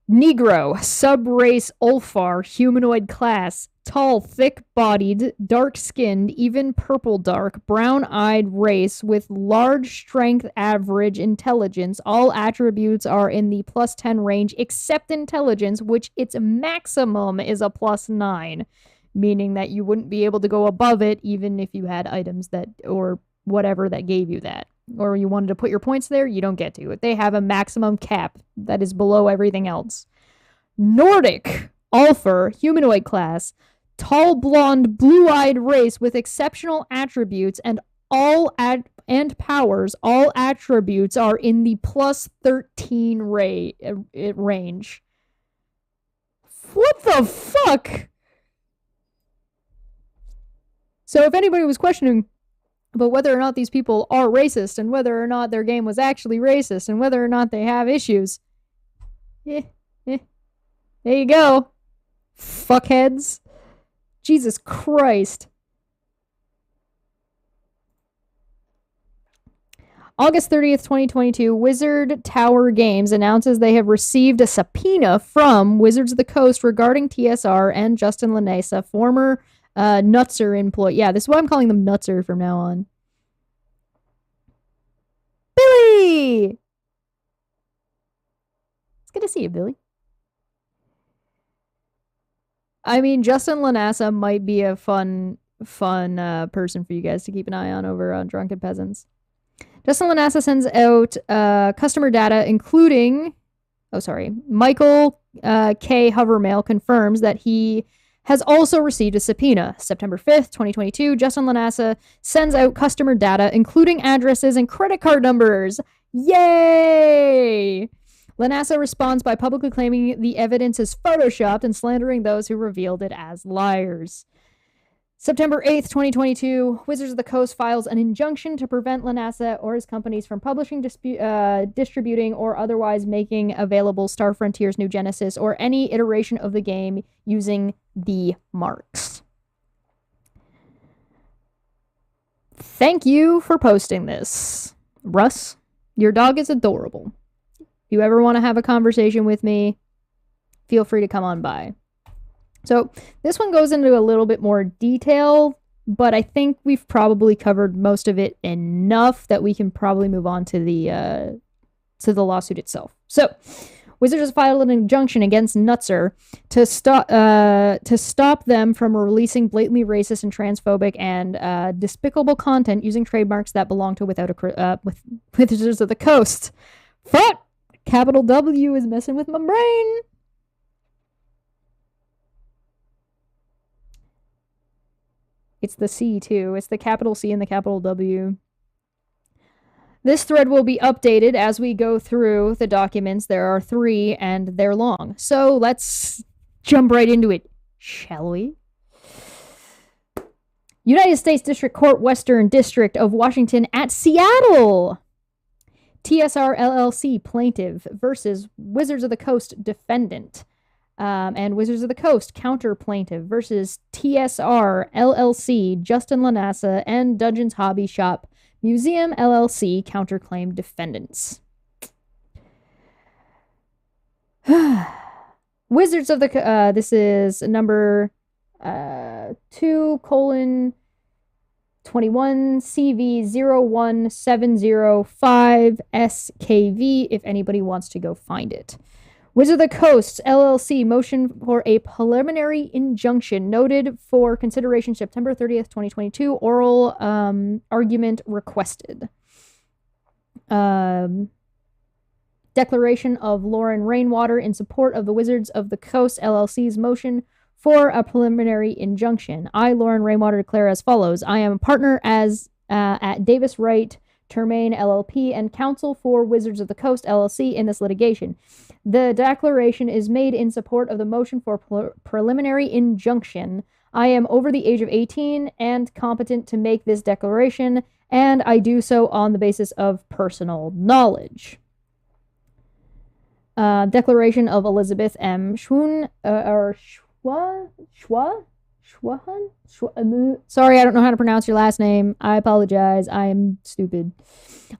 Negro, subrace Ulfar, humanoid class, tall, thick-bodied, dark-skinned, even purple dark, brown-eyed race with large strength, average intelligence. All attributes are in the +10 range except intelligence, which its maximum is a +9, meaning that you wouldn't be able to go above it even if you had items that, or whatever that gave you that. Or you wanted to put your points there, you don't get to it. They have a maximum cap that is below everything else. Nordic, Ulfar, humanoid class, tall, blonde, blue-eyed race with exceptional attributes and powers. All attributes are in the +13 range. What the fuck? So if anybody was questioning about whether or not these people are racist and whether or not their game was actually racist and whether or not they have issues, there you go, fuckheads. Jesus Christ. August 30th, 2022, Wizard Tower Games announces they have received a subpoena from Wizards of the Coast regarding TSR and Justin Lanesa, former NuTSR employee. Yeah, this is why I'm calling them NuTSR from now on. Billy! It's good to see you, Billy. I mean, Justin Lanasa might be a fun person for you guys to keep an eye on over on Drunken Peasants. Justin Lanasa sends out customer data, including, Michael K. Hovermail confirms that he has also received a subpoena. September 5th, 2022, Justin Lanasa sends out customer data, including addresses and credit card numbers. Yay! Lanasa responds by publicly claiming the evidence is photoshopped and slandering those who revealed it as liars. September 8th, 2022, Wizards of the Coast files an injunction to prevent Lanasa or his companies from publishing, distributing, or otherwise making available Star Frontier's New Genesis or any iteration of the game using the marks. Thank you for posting this. Russ, your dog is adorable. If you ever want to have a conversation with me, feel free to come on by. So this one goes into a little bit more detail, but I think we've probably covered most of it enough that we can probably move on to the lawsuit itself. So Wizards has filed an injunction against NuTSR to stop them from releasing blatantly racist and transphobic and despicable content using trademarks that belong to Wizards of the Coast. Fuck! Capital W is messing with my brain. It's the C, too. It's the capital C and the capital W. This thread will be updated as we go through the documents. There are 3, and they're long. So let's jump right into it, shall we? United States District Court, Western District of Washington at Seattle. TSR LLC plaintiff versus Wizards of the Coast defendant. And Wizards of the Coast counter plaintiff versus TSR LLC, Justin Lanasa, and Dungeons Hobby Shop Museum LLC counterclaim defendants. Wizards of the this is number 2:21 CV01705 SKV if anybody wants to go find it. Wizards of the Coast, LLC, motion for a preliminary injunction noted for consideration September 30th, 2022. Oral argument requested. Declaration of Lauren Rainwater in support of the Wizards of the Coast, LLC's motion for a preliminary injunction. I, Lauren Rainwater, declare as follows. I am a partner at Davis Wright Termaine LLP and counsel for Wizards of the Coast LLC in this litigation. The declaration is made in support of the motion for preliminary injunction. I am over the age of 18 and competent to make this declaration, and I do so on the basis of personal knowledge. Declaration of Elizabeth M. Schwan, sorry, I don't know how to pronounce your last name. I apologize. I am stupid.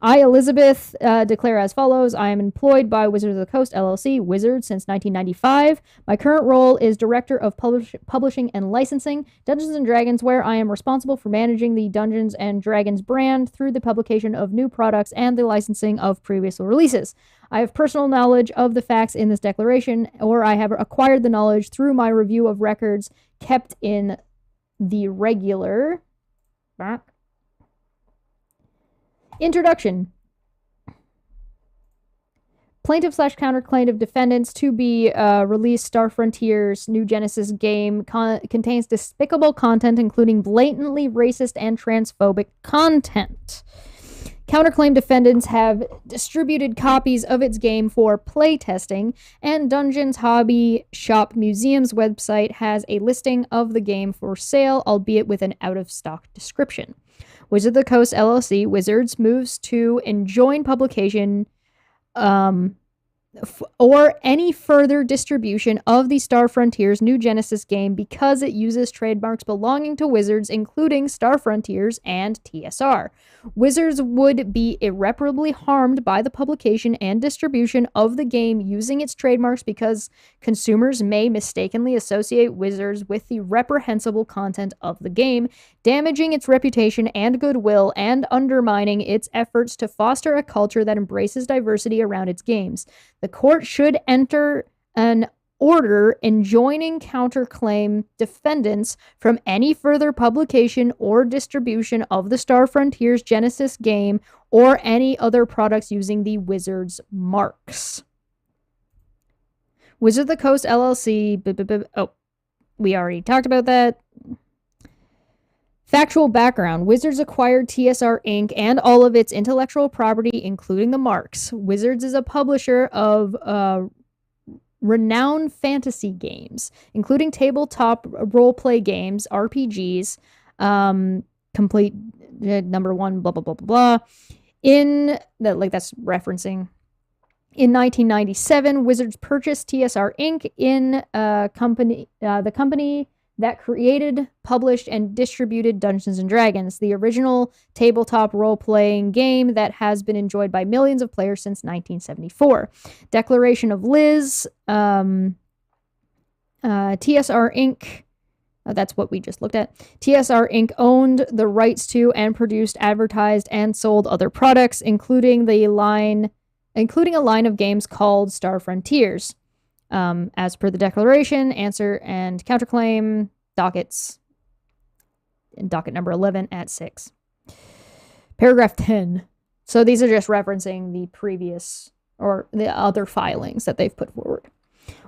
I, Elizabeth, declare as follows. I am employed by Wizards of the Coast, LLC, Wizards, since 1995. My current role is Director of Publishing and Licensing, Dungeons & Dragons, where I am responsible for managing the Dungeons & Dragons brand through the publication of new products and the licensing of previous releases. I have personal knowledge of the facts in this declaration, or I have acquired the knowledge through my review of records kept in the regular... Introduction. Plaintiff/counterplaintiff defendants to be released Star Frontier's New Genesis game contains despicable content, including blatantly racist and transphobic content. Counterclaim defendants have distributed copies of its game for playtesting, and Dungeons Hobby Shop Museum's website has a listing of the game for sale, albeit with an out-of-stock description. Wizards of the Coast LLC, Wizards, moves to enjoin publication or any further distribution of the Star Frontiers New Genesis game because it uses trademarks belonging to Wizards, including Star Frontiers and TSR. Wizards would be irreparably harmed by the publication and distribution of the game using its trademarks because consumers may mistakenly associate Wizards with the reprehensible content of the game, damaging its reputation and goodwill and undermining its efforts to foster a culture that embraces diversity around its games. The court should enter an order enjoining counterclaim defendants from any further publication or distribution of the Star Frontiers Genesis game or any other products using the Wizards marks. Wizard of the Coast LLC. Oh, we already talked about that. Factual background. Wizards acquired TSR Inc. and all of its intellectual property, including the marks. Wizards is a publisher of renowned fantasy games, including tabletop role-play games, RPGs, complete number one, blah, blah, blah, blah, blah. That's referencing. In 1997, Wizards purchased TSR Inc. in the company that created, published, and distributed Dungeons & Dragons, the original tabletop role-playing game that has been enjoyed by millions of players since 1974. Declaration of Liz, TSR Inc., that's what we just looked at. TSR Inc. owned the rights to and produced, advertised, and sold other products, including a line of games called Star Frontiers. As per the declaration, answer and counterclaim, docket number 11 at 6. Paragraph 10. So these are just referencing the previous or the other filings that they've put forward.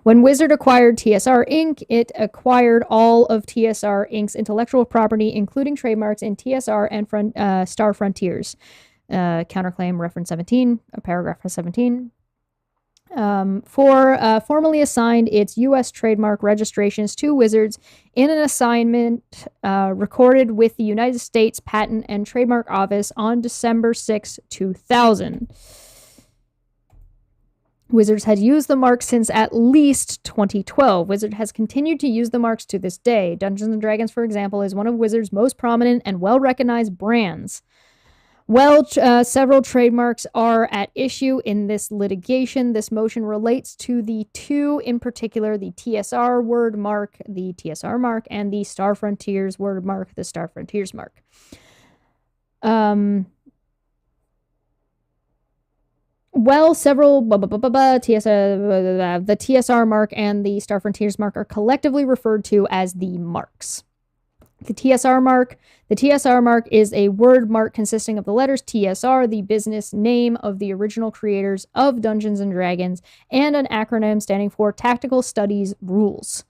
When Wizard acquired TSR Inc., it acquired all of TSR Inc.'s intellectual property, including trademarks in TSR and Star Frontiers. Counterclaim reference 17, paragraph 17. Formally assigned its U.S. trademark registrations to Wizards in an assignment recorded with the United States Patent and Trademark Office on December 6, 2000. Wizards has used the mark since at least 2012. Wizard has continued to use the marks to this day. Dungeons & Dragons, for example, is one of Wizard's most prominent and well-recognized brands. Several trademarks are at issue in this litigation. This motion relates to the two in particular, the TSR word mark, the TSR mark, and the Star Frontiers word mark, the Star Frontiers mark. The TSR mark and the Star Frontiers mark are collectively referred to as the marks. The TSR mark is a word mark consisting of the letters TSR, the business name of the original creators of Dungeons & Dragons, and an acronym standing for Tactical Studies Rules.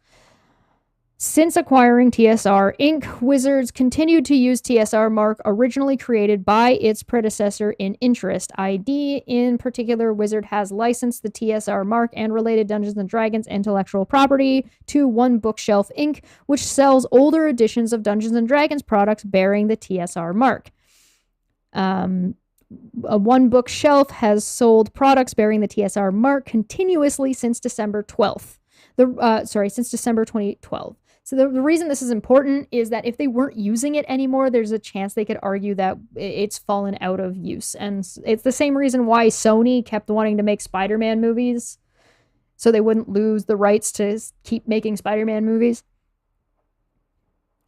Since acquiring TSR Inc., Wizards continued to use TSR mark originally created by its predecessor in Interest ID. In particular, Wizard has licensed the TSR mark and related Dungeons & Dragons intellectual property to One Bookshelf Inc., which sells older editions of Dungeons & Dragons products bearing the TSR mark. One Bookshelf has sold products bearing the TSR mark continuously since December 12th. Since December 2012. So the reason this is important is that if they weren't using it anymore, there's a chance they could argue that it's fallen out of use. And it's the same reason why Sony kept wanting to make Spider-Man movies, so they wouldn't lose the rights to keep making Spider-Man movies.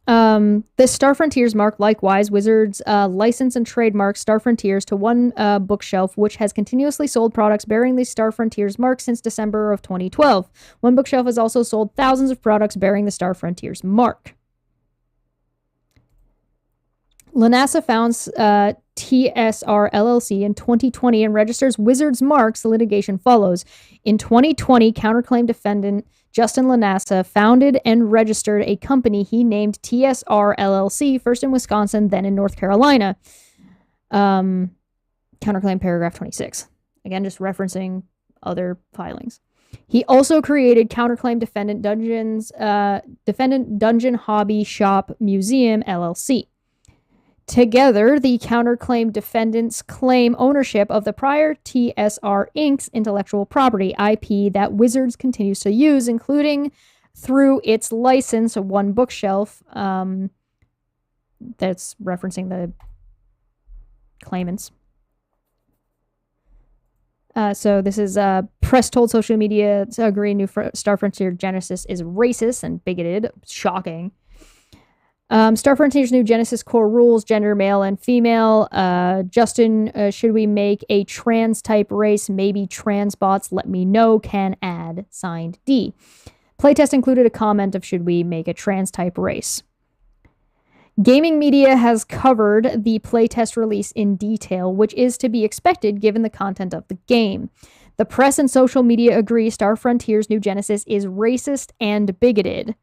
The Star Frontiers mark, likewise, Wizards license and trademark Star Frontiers to One Bookshelf, which has continuously sold products bearing the Star Frontiers mark since December of 2012. One Bookshelf has also sold thousands of products bearing the Star Frontiers mark. Lanasa founds TSR LLC in 2020 and registers Wizards marks. The litigation follows. In 2020, counterclaim defendant Justin Lanasa founded and registered a company he named TSR LLC, first in Wisconsin, then in North Carolina. Counterclaim paragraph 26. Again, just referencing other filings. He also created counterclaim defendant Dungeon Hobby Shop Museum LLC. Together, the counterclaim defendants claim ownership of the prior TSR Inc.'s intellectual property, IP, that Wizards continues to use, including through its license, One Bookshelf, that's referencing the claimants. So this is press told social media to agree New Star Frontier Genesis is racist and bigoted. Shocking. Star Frontier's new Genesis core rules, gender male and female. Justin, should we make a trans type race? Maybe trans bots, let me know, can add. Signed, D. Playtest included a comment of should we make a trans type race. Gaming media has covered the playtest release in detail, which is to be expected given the content of the game. The press and social media agree Star Frontier's new Genesis is racist and bigoted.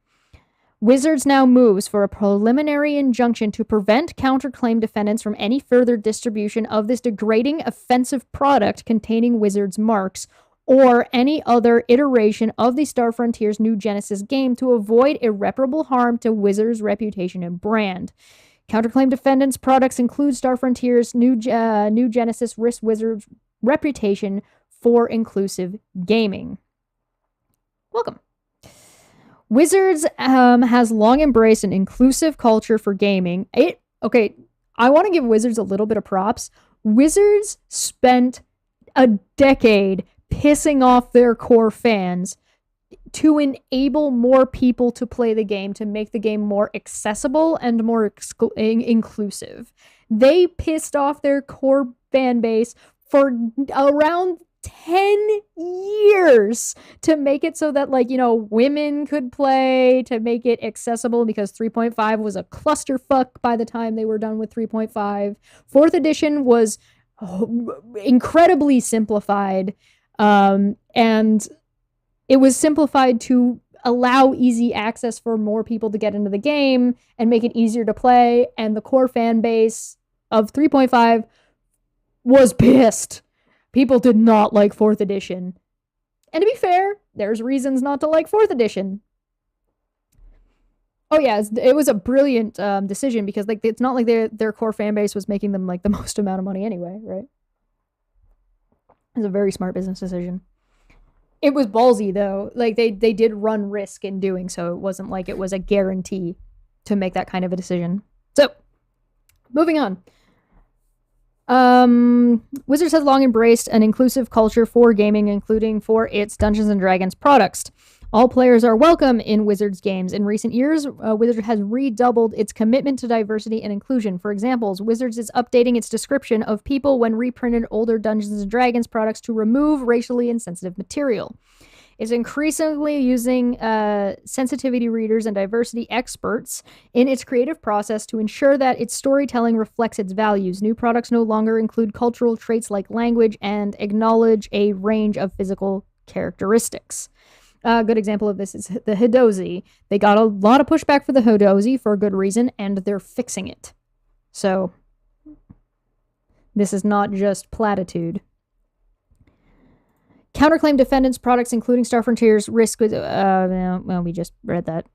Wizards now moves for a preliminary injunction to prevent counterclaim defendants from any further distribution of this degrading, offensive product containing Wizards marks or any other iteration of the Star Frontier's new Genesis game to avoid irreparable harm to Wizards' reputation and brand. Counterclaim defendants' products include Star Frontier's new Genesis risk Wizards' reputation for inclusive gaming. Welcome. Wizards has long embraced an inclusive culture for gaming. I want to give Wizards a little bit of props. Wizards spent a decade pissing off their core fans to enable more people to play the game, to make the game more accessible and more inclusive. They pissed off their core fan base for around 10 years to make it so that, women could play, to make it accessible, because 3.5 was a clusterfuck by the time they were done with 3.5. 4th edition was incredibly simplified, and it was simplified to allow easy access for more people to get into the game and make it easier to play, and the core fan base of 3.5 was pissed. People did not like 4th edition. And to be fair, there's reasons not to like 4th edition. Oh yeah, it was a brilliant decision because it's not like their core fan base was making them the most amount of money anyway, right? It was a very smart business decision. It was ballsy though. They did run risk in doing so. It wasn't like it was a guarantee to make that kind of a decision. So, moving on. Wizards has long embraced an inclusive culture for gaming, including for its Dungeons & Dragons products. All players are welcome in Wizards games. In recent years, Wizards has redoubled its commitment to diversity and inclusion. For example, Wizards is updating its description of people when reprinted older Dungeons & Dragons products to remove racially insensitive material. It's increasingly using sensitivity readers and diversity experts in its creative process to ensure that its storytelling reflects its values. New products no longer include cultural traits like language and acknowledge a range of physical characteristics. A good example of this is the Hadozee. They got a lot of pushback for the Hadozee for a good reason, and they're fixing it. So, this is not just platitude. Counterclaim defendants' products, including Star Frontier's risk with, we just read that.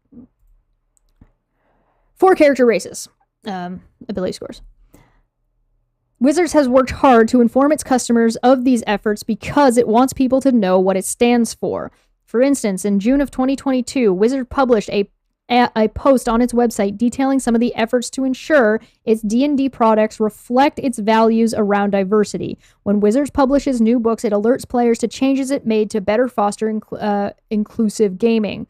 4 character races. Ability scores. Wizards has worked hard to inform its customers of these efforts because it wants people to know what it stands for. For instance, in June of 2022, Wizard published a post on its website detailing some of the efforts to ensure its D&D products reflect its values around diversity. When Wizards publishes new books, it alerts players to changes it made to better foster inclusive gaming.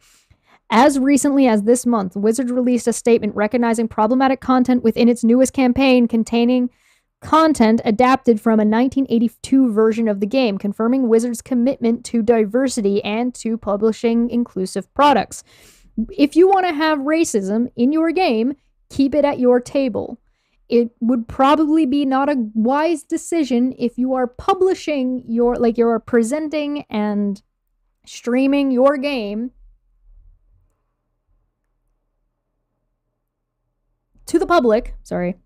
As recently as this month, Wizards released a statement recognizing problematic content within its newest campaign containing content adapted from a 1982 version of the game, confirming Wizards' commitment to diversity and to publishing inclusive products. If you want to have racism in your game, keep it at your table. It would probably be not a wise decision if you are publishing you're presenting and streaming your game to the public. Sorry.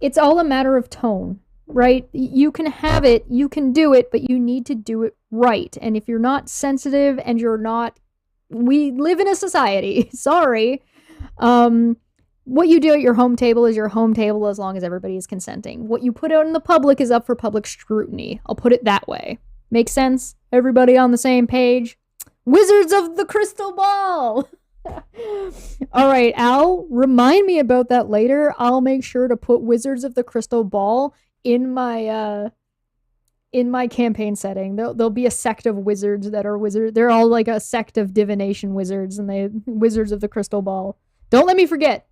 It's all a matter of tone. Right? You can have it, you can do it, but you need to do it right. And if you're not sensitive and we live in a society, sorry, what you do at your home table is your home table as long as everybody is consenting. What you put out in the public is up for public scrutiny. I'll put it that way. Makes sense? Everybody on the same page? Wizards of the Crystal Ball! All right, Al, remind me about that later. I'll make sure to put Wizards of the Crystal Ball in my campaign setting. There'll be a sect of wizards that are wizards. They're all like a sect of divination wizards, and they Wizards of the Crystal Ball. Don't let me forget.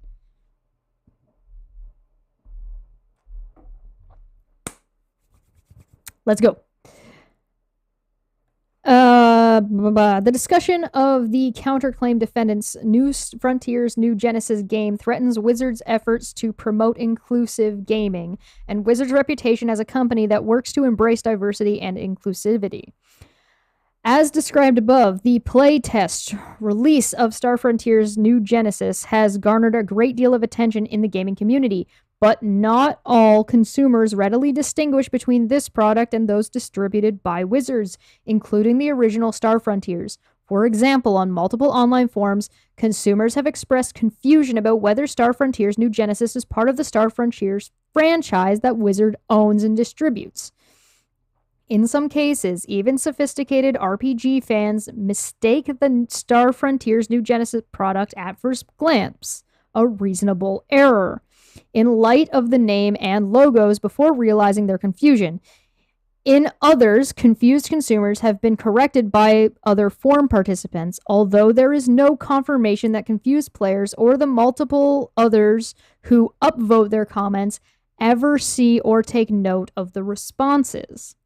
Let's go. The discussion of the counterclaim defendants' New Frontiers New Genesis game threatens Wizards' efforts to promote inclusive gaming and Wizards' reputation as a company that works to embrace diversity and inclusivity. As described above, the playtest release of Star Frontiers New Genesis has garnered a great deal of attention in the gaming community, but not all consumers readily distinguish between this product and those distributed by Wizards, including the original Star Frontiers. For example, on multiple online forums, consumers have expressed confusion about whether Star Frontiers New Genesis is part of the Star Frontiers franchise that Wizard owns and distributes. In some cases, even sophisticated RPG fans mistake the Star Frontiers New Genesis product at first glance, a reasonable error, in light of the name and logos before realizing their confusion. In others, confused consumers have been corrected by other forum participants, although there is no confirmation that confused players or the multiple others who upvote their comments ever see or take note of the responses.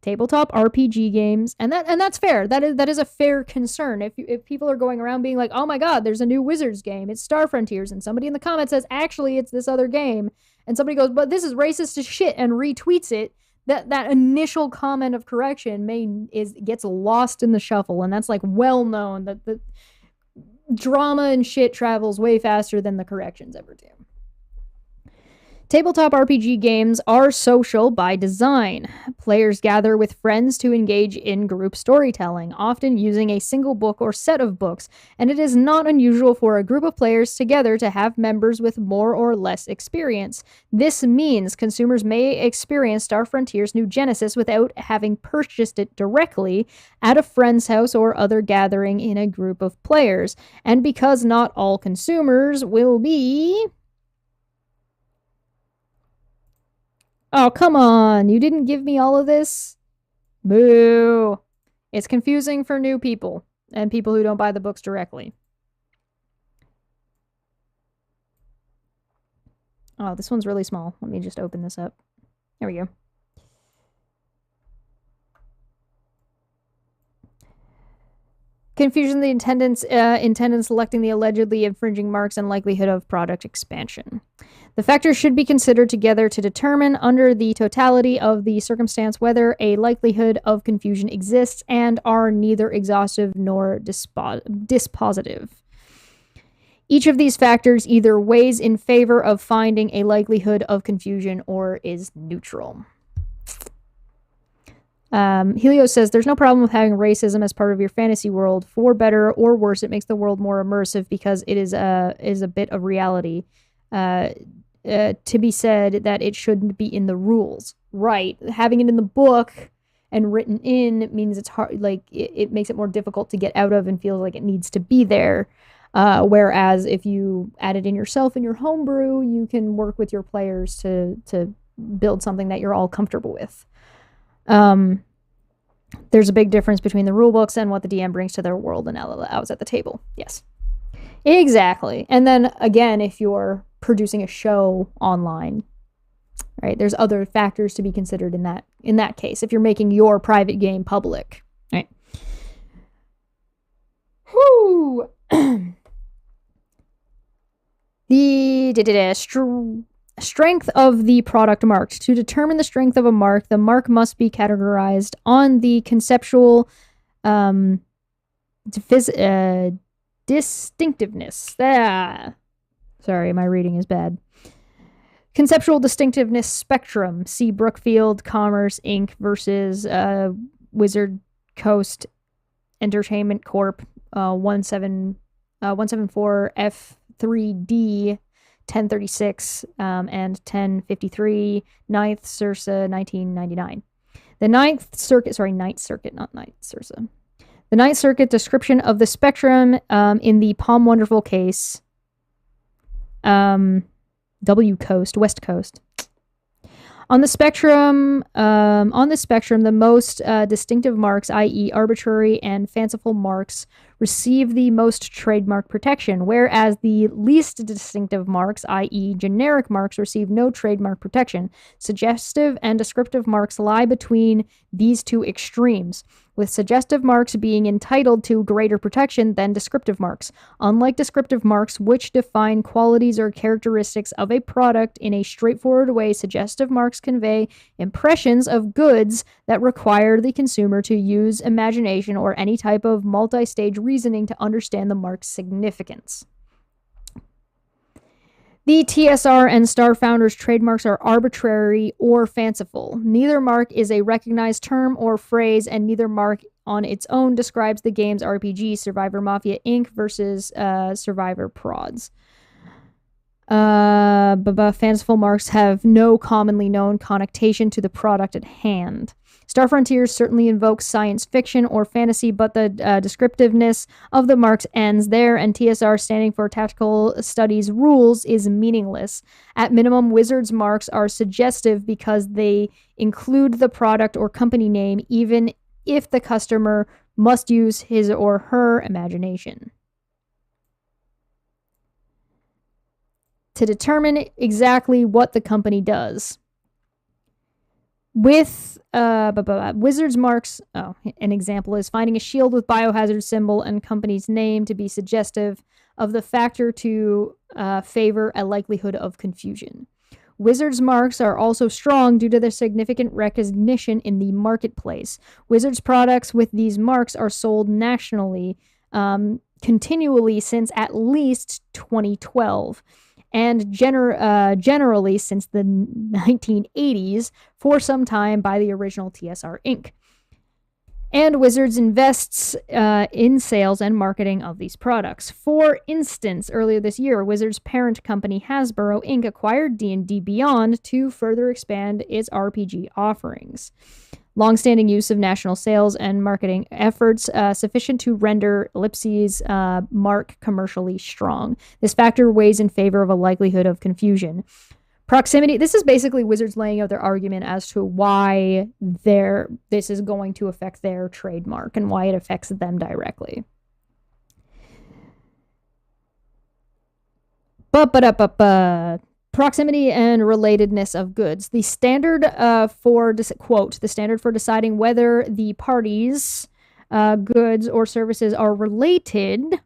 Tabletop RPG games, and that's fair. That is a fair concern. If people are going around being like, "Oh my God, there's a new Wizards game. It's Star Frontiers," and somebody in the comments says, "Actually, it's this other game," and somebody goes, "But this is racist as shit," and retweets it, that initial comment of correction gets lost in the shuffle, and that's like well known that the drama and shit travels way faster than the corrections ever do. Tabletop RPG games are social by design. Players gather with friends to engage in group storytelling, often using a single book or set of books, and it is not unusual for a group of players together to have members with more or less experience. This means consumers may experience Star Frontiers New Genesis without having purchased it directly at a friend's house or other gathering in a group of players, and because not all consumers will be... Oh, come on. You didn't give me all of this? Boo. It's confusing for new people and people who don't buy the books directly. Oh, this one's really small. Let me just open this up. There we go. Confusion of the intendant selecting the allegedly infringing marks and likelihood of product expansion. The factors should be considered together to determine, under the totality of the circumstance, whether a likelihood of confusion exists and are neither exhaustive nor dispositive. Each of these factors either weighs in favor of finding a likelihood of confusion or is neutral. Helios says, there's no problem with having racism as part of your fantasy world. For better or worse, it makes the world more immersive because it is a bit of reality. To be said that it shouldn't be in the rules. Right. Having it in the book and written in means it's hard, like it makes it more difficult to get out of and feels like it needs to be there. Whereas if you add it in yourself in your homebrew, you can work with your players to build something that you're all comfortable with. There's a big difference between the rule books and what the DM brings to their world and allows at the table. Yes. Exactly. And then again, if you're producing a show online, right, there's other factors to be considered in that case, if you're making your private game public, right? Whoo! The strength of the product marked. To determine the strength of a mark, the mark must be categorized on the conceptual distinctiveness. Sorry, my reading is bad. Conceptual distinctiveness spectrum. See Brookfield Commerce Inc. versus Wizard Coast Entertainment Corp. 174 F3D 1036 and 1053, Ninth Circa 1999. The Ninth Circuit, not Ninth Circa. The Ninth Circuit description of the spectrum in the Palm Wonderful case, West Coast. On the spectrum, the most distinctive marks, i.e. arbitrary and fanciful marks, receive the most trademark protection, whereas the least distinctive marks, i.e. generic marks, receive no trademark protection. Suggestive and descriptive marks lie between these two extremes, with suggestive marks being entitled to greater protection than descriptive marks. Unlike descriptive marks, which define qualities or characteristics of a product in a straightforward way, suggestive marks convey impressions of goods that require the consumer to use imagination or any type of multi-stage reasoning to understand the mark's significance. The TSR and Star Founders trademarks are arbitrary or fanciful. Neither mark is a recognized term or phrase, and neither mark on its own describes the game's RPG, Survivor Mafia Inc. versus Survivor Prods. Fanciful marks have no commonly known connotation to the product at hand. Star Frontiers certainly invokes science fiction or fantasy, but the descriptiveness of the marks ends there, and TSR, standing for Tactical Studies Rules, is meaningless. At minimum, Wizards marks are suggestive because they include the product or company name, even if the customer must use his or her imagination to determine exactly what the company does. With Wizards marks, an example is finding a shield with biohazard symbol and company's name to be suggestive of the factor to favor a likelihood of confusion. Wizards marks are also strong due to their significant recognition in the marketplace. Wizards products with these marks are sold nationally, continually since at least 2012. And generally since the 1980s, for some time by the original TSR Inc. And Wizards invests in sales and marketing of these products. For instance, earlier this year, Wizards' parent company Hasbro Inc. acquired D&D Beyond to further expand its RPG offerings. Long-standing use of national sales and marketing efforts sufficient to render Ellipses' mark commercially strong. This factor weighs in favor of a likelihood of confusion. Proximity. This is basically Wizards laying out their argument as to why this is going to affect their trademark and why it affects them directly. Proximity and relatedness of goods. The standard for deciding whether the parties' goods or services are related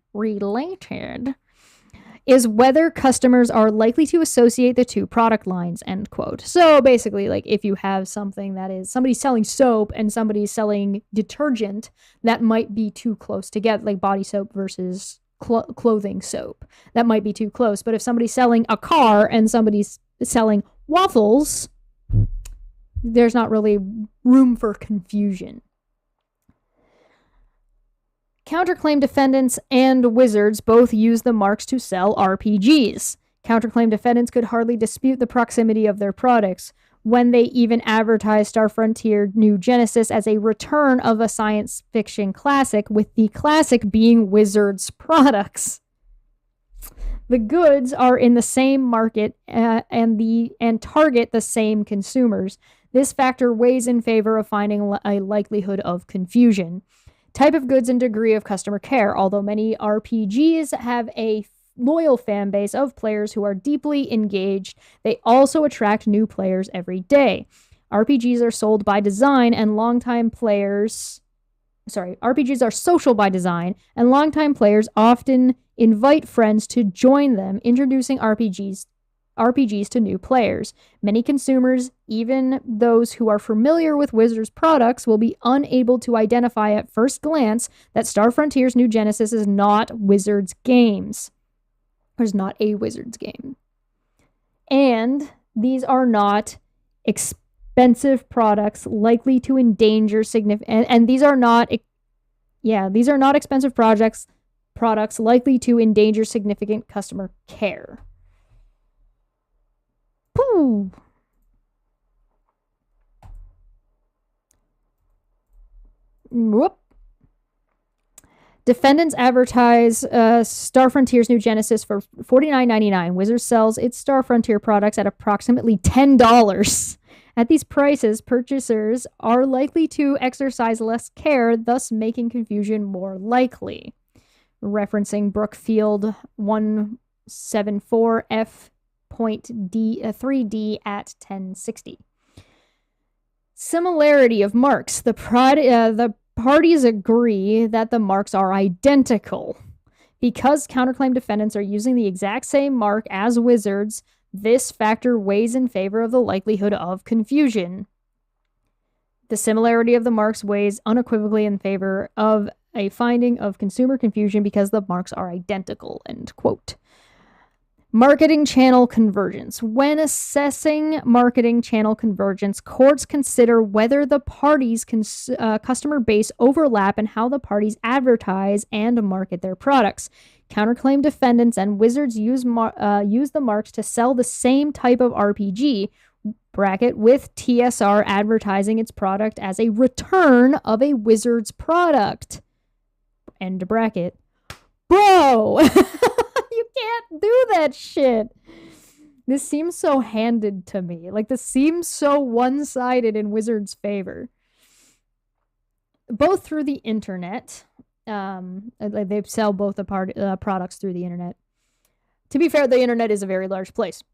is whether customers are likely to associate the two product lines, end quote. So basically, like, if you have something that is somebody's selling soap and somebody's selling detergent, that might be too close together, like body soap versus clothing soap. That might be too close. But if somebody's selling a car and somebody's selling waffles, there's not really room for confusion. Counterclaim defendants and Wizards both use the marks to sell RPGs. Counterclaim defendants could hardly dispute the proximity of their products when they even advertise Star Frontier New Genesis as a return of a science fiction classic, with the classic being Wizards products. The goods are in the same market and target the same consumers. This factor weighs in favor of finding a likelihood of confusion. Type of goods and degree of customer care. Although many RPGs have a loyal fan base of players who are deeply engaged, they also attract new players every day. RPGs are sold by design, and longtime players... RPGs are social by design, and longtime players often invite friends to join them, introducing RPGs to new players. Many consumers, even those who are familiar with Wizards products, will be unable to identify at first glance that Star Frontier's New Genesis is not Wizards games. Or is not a Wizards game. And these are not expensive products likely to endanger significant... And these are not... these are not expensive products likely to endanger significant customer care. Pooh. Whoop. Defendants advertise Star Frontier's new Genesis for $49.99. Wizards sells its Star Frontier products at approximately $10. At these prices, purchasers are likely to exercise less care, thus making confusion more likely. Referencing Brookfield 174F.3D at 1060. Similarity of marks. The parties agree that the marks are identical. Because counterclaim defendants are using the exact same mark as Wizards, this factor weighs in favor of the likelihood of confusion. The similarity of the marks weighs unequivocally in favor of a finding of consumer confusion because the marks are identical, end quote. Marketing channel convergence. When assessing marketing channel convergence, courts consider whether the parties' customer base overlap and how the parties advertise and market their products. Counterclaim defendants and Wizards use the marks to sell the same type of RPG, bracket, with TSR advertising its product as a return of a Wizards product. End bracket. Bro! You can't do that shit. This seems so handed to me. Like, this seems so one-sided in Wizards' favor. Both through the internet. They sell both the products through the internet. To be fair, the internet is a very large place.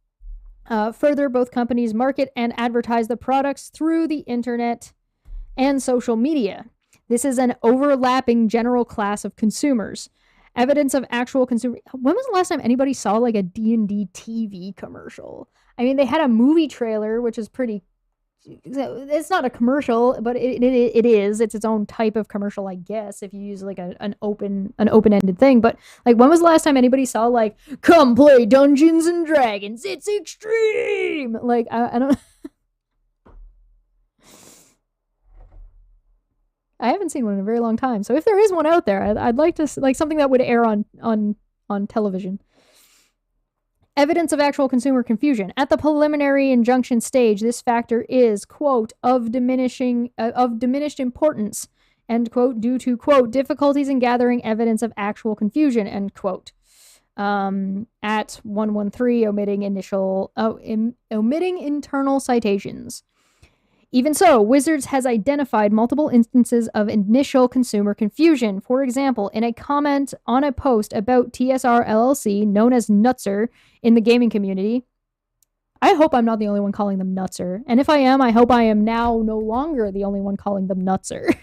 Further, both companies market and advertise the products through the internet and social media. This is an overlapping general class of consumers. Evidence of actual consumer. When was the last time anybody saw like a D&D TV commercial? I mean, they had a movie trailer, which is pretty. It's not a commercial, but it is. It's its own type of commercial, I guess, if you use like an open-ended thing. But like, when was the last time anybody saw like, come play Dungeons and Dragons? It's extreme. Like, I don't. I haven't seen one in a very long time. So if there is one out there, I'd like to like something that would air on television. Evidence of actual consumer confusion. At the preliminary injunction stage, this factor is, quote, of diminished importance, end quote, due to, quote, difficulties in gathering evidence of actual confusion, end quote. At 113, omitting internal citations. Even so, Wizards has identified multiple instances of initial consumer confusion. For example, in a comment on a post about TSR LLC, known as NuTSR, in the gaming community. I hope I'm not the only one calling them NuTSR. And if I am, I hope I am now no longer the only one calling them NuTSR.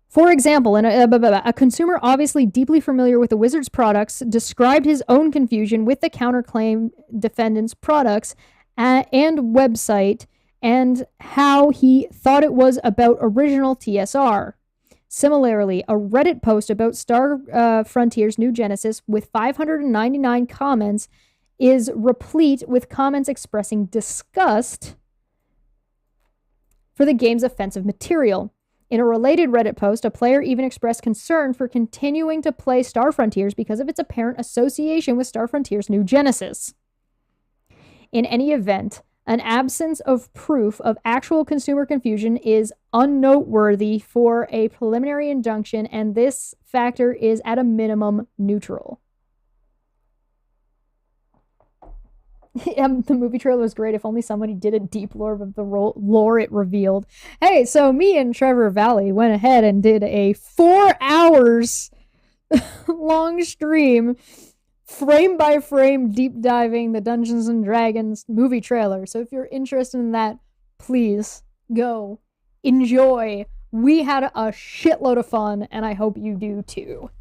For example, a consumer obviously deeply familiar with the Wizards products described his own confusion with the counterclaim defendant's products and website, and how he thought it was about original TSR. Similarly, a Reddit post about Star Frontier's new Genesis with 599 comments is replete with comments expressing disgust for the game's offensive material. In a related Reddit post, a player even expressed concern for continuing to play Star Frontiers because of its apparent association with Star Frontier's new Genesis. In any event, an absence of proof of actual consumer confusion is unnoteworthy for a preliminary injunction, and this factor is at a minimum neutral. The movie trailer was great. If only somebody did a deep lore of the lore it revealed. Hey, so me and Trevor Valley went ahead and did a 4 hours long stream, frame by frame, deep diving the Dungeons and Dragons movie trailer. So if you're interested in that, please go enjoy. We had a shitload of fun, and I hope you do too.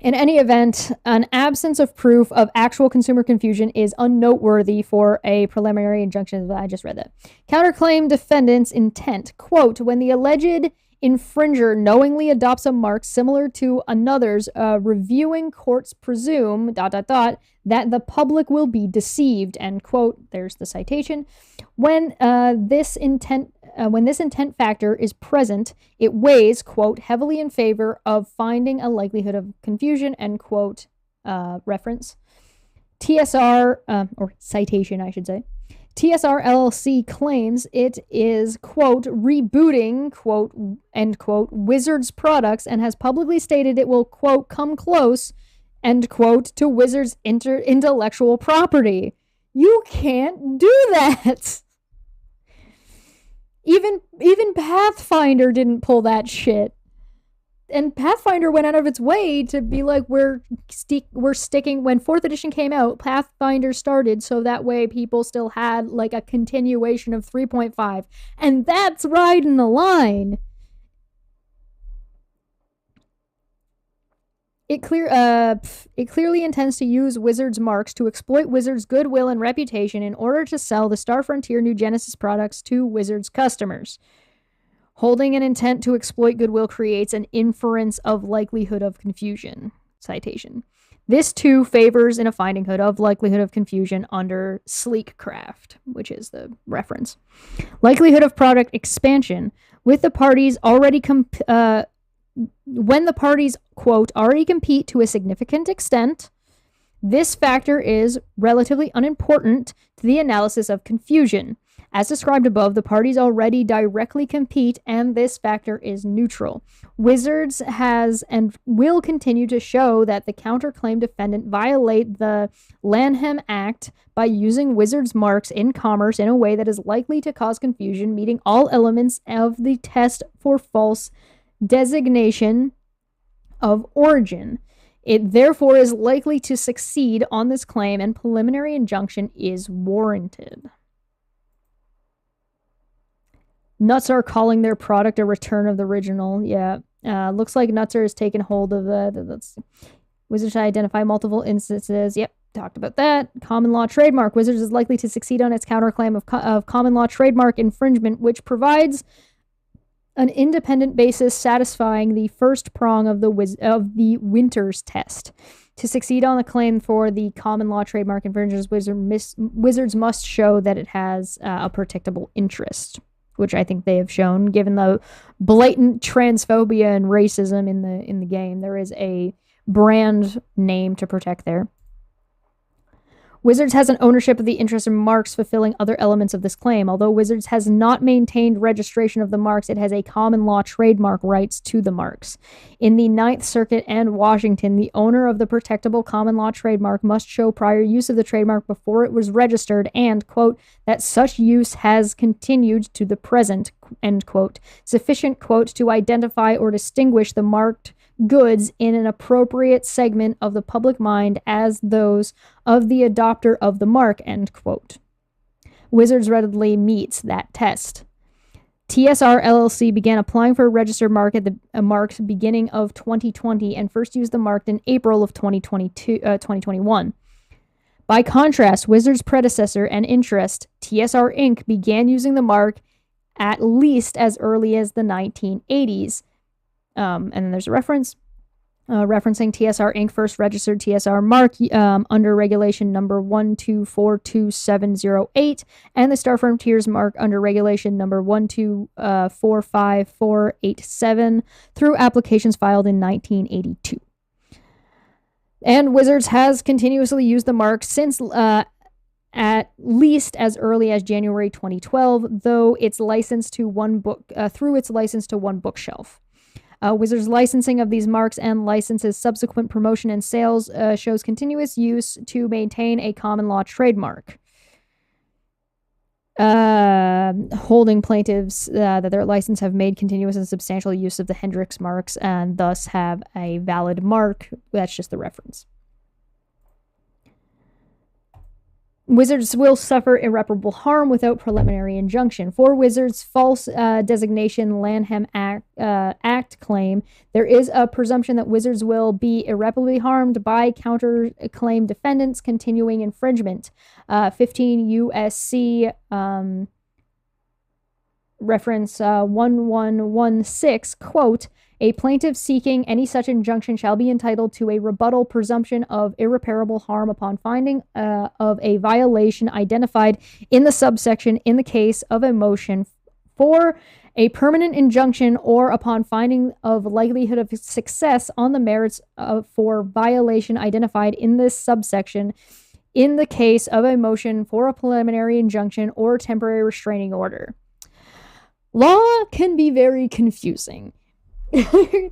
In any event, an absence of proof of actual consumer confusion is unnoteworthy for a preliminary injunction. I just read that. Counterclaim defendant's intent. Quote, when the alleged infringer knowingly adopts a mark similar to another's, reviewing courts presume, ... that the public will be deceived, end quote. There's the citation. When this intent factor is present, it weighs, quote, heavily in favor of finding a likelihood of confusion, end quote, reference. TSR, or citation, I should say. TSR LLC claims it is, quote, rebooting, quote, end quote, Wizards products and has publicly stated it will, quote, come close, end quote, to Wizards intellectual property. You can't do that. Even Pathfinder didn't pull that shit. And Pathfinder went out of its way to be like, we're sticking, when 4th edition came out, Pathfinder started so that way people still had like a continuation of 3.5. And that's riding the line. It clearly intends to use Wizards marks to exploit Wizards' goodwill and reputation in order to sell the Star Frontier New Genesis products to Wizards customers. Holding an intent to exploit goodwill creates an inference of likelihood of confusion. Citation. This too favors in a findinghood of likelihood of confusion under sleek craft, which is the reference. Likelihood of product expansion with the parties already when the parties, quote, already compete to a significant extent, this factor is relatively unimportant to the analysis of confusion. As described above, the parties already directly compete, and this factor is neutral. Wizards has and will continue to show that the counterclaim defendant violate the Lanham Act by using Wizards marks in commerce in a way that is likely to cause confusion, meeting all elements of the test for false designation of origin. It therefore is likely to succeed on this claim, and preliminary injunction is warranted. NuTSR calling their product a return of the original. Yeah. Looks like NuTSR has taken hold of Wizards to identify multiple instances. Yep. Talked about that. Common law trademark. Wizards is likely to succeed on its counterclaim of common law trademark infringement, which provides an independent basis satisfying the first prong of the Winters test. To succeed on the claim for the common law trademark infringers, Wizards must show that it has a protectable interest, which I think they have shown, given the blatant transphobia and racism in the game. There is a brand name to protect there. Wizards has an ownership of the interest in marks fulfilling other elements of this claim. Although Wizards has not maintained registration of the marks, it has a common law trademark rights to the marks. In the Ninth Circuit and Washington, the owner of the protectable common law trademark must show prior use of the trademark before it was registered and, quote, that such use has continued to the present, end quote, sufficient, quote, to identify or distinguish the marked goods in an appropriate segment of the public mind as those of the adopter of the mark, end quote. Wizards readily meets that test. TSR LLC began applying for a registered mark at the mark's beginning of 2020 and first used the mark in April of 2021. By contrast, Wizards' predecessor and interest, TSR Inc., began using the mark at least as early as the 1980s. And then there's a reference referencing TSR Inc. first registered TSR mark under regulation number 1242708 and the Star Frontiers mark under regulation number 1245487 through applications filed in 1982. And Wizards has continuously used the mark since at least as early as January 2012, though it's licensed to one book through its license to one bookshelf. Wizards' licensing of these marks and licenses subsequent promotion and sales shows continuous use to maintain a common law trademark. Holding plaintiffs that their license have made continuous and substantial use of the Hendrix marks and thus have a valid mark. That's just the reference. Wizards will suffer irreparable harm without preliminary injunction. For Wizards' false designation Lanham Act claim, there is a presumption that Wizards will be irreparably harmed by counterclaim defendants' continuing infringement. 15 U.S.C. Reference 1116, quote, a plaintiff seeking any such injunction shall be entitled to a rebuttal presumption of irreparable harm upon finding of a violation identified in the subsection in the case of a motion for a permanent injunction or upon finding of likelihood of success on the merits for violation identified in this subsection in the case of a motion for a preliminary injunction or temporary restraining order. Law can be very confusing.